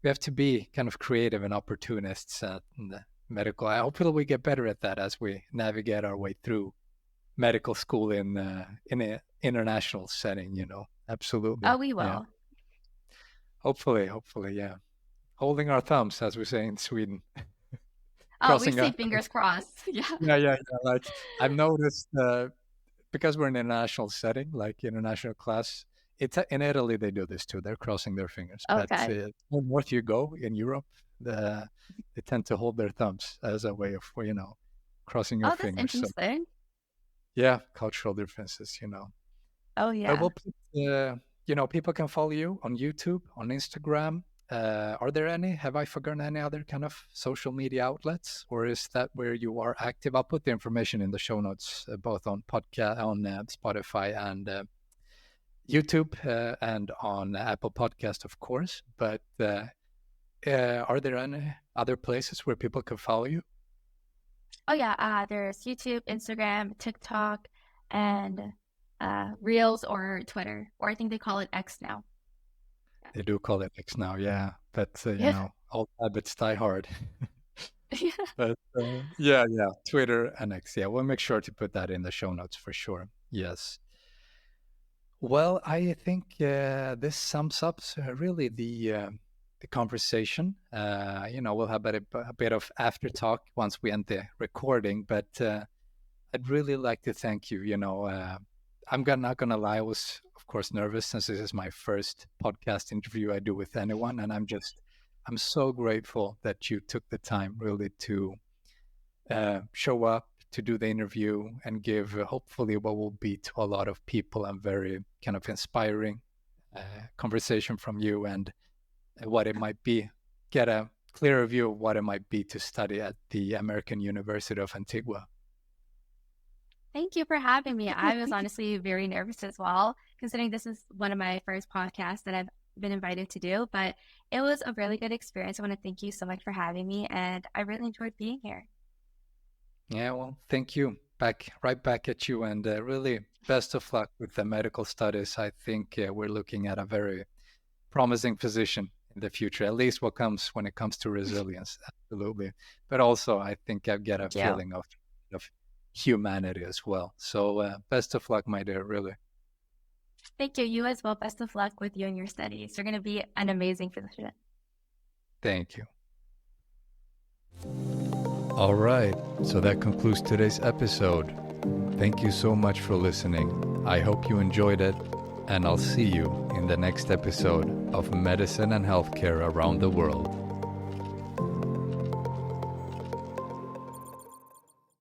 we have to be kind of creative and opportunists in the medical. I hope we get better at that as we navigate our way through medical school in an international setting. Absolutely, Oh, we yeah. will. Hopefully, yeah. holding our thumbs, as we say in Sweden. Oh, we Crossing say our fingers crossed. Yeah. yeah. Like I've noticed because we're in an international setting, like international class. It's in Italy they do this too. They're crossing their fingers, but Okay. the north you go in Europe, they tend to hold their thumbs as a way of crossing your Oh, that's fingers. So interesting. yeah, cultural differences. Oh, But yeah. we'll put, people can follow you on YouTube, on Instagram. Are there any? Have I forgotten any other kind of social media outlets, or is that where you are active? I'll put the information in the show notes, both on Spotify and YouTube, and on Apple Podcast, of course. But are there any other places where people can follow you? Oh, yeah. There's YouTube, Instagram, TikTok, and Reels or Twitter, or I think they call it X now. They do call it X now, yeah. But Yeah. old habits die hard. Yeah. But yeah, Twitter and X. Yeah, we'll make sure to put that in the show notes for sure. Yes. Well, I think this sums up really the conversation. We'll have a bit of after talk once we end the recording, but I'd really like to thank you. Not gonna lie, I was of course nervous since this is my first podcast interview I do with anyone, and I'm so grateful that you took the time really to show up to do the interview and give hopefully what will be to a lot of people a very kind of inspiring conversation from you and what it might be, get a clearer view of what it might be to study at the American University of Antigua. Thank you for having me. I was honestly very nervous as well, considering this is one of my first podcasts that I've been invited to do, but it was a really good experience. I want to thank you so much for having me, and I really enjoyed being here. Yeah, well, thank you. Right back at you, and really best of luck with the medical studies. I think we're looking at a very promising position in the future, at least when it comes to resilience, absolutely. But also, I think I get a Thank you. feeling of humanity as well. So best of luck, my dear, really. Thank you. You as well. Best of luck with you and your studies. You're going to be an amazing physician. Thank you. All right, so that concludes today's episode. Thank you so much for listening. I hope you enjoyed it, and I'll see you in the next episode of Medicine and Healthcare Around the World.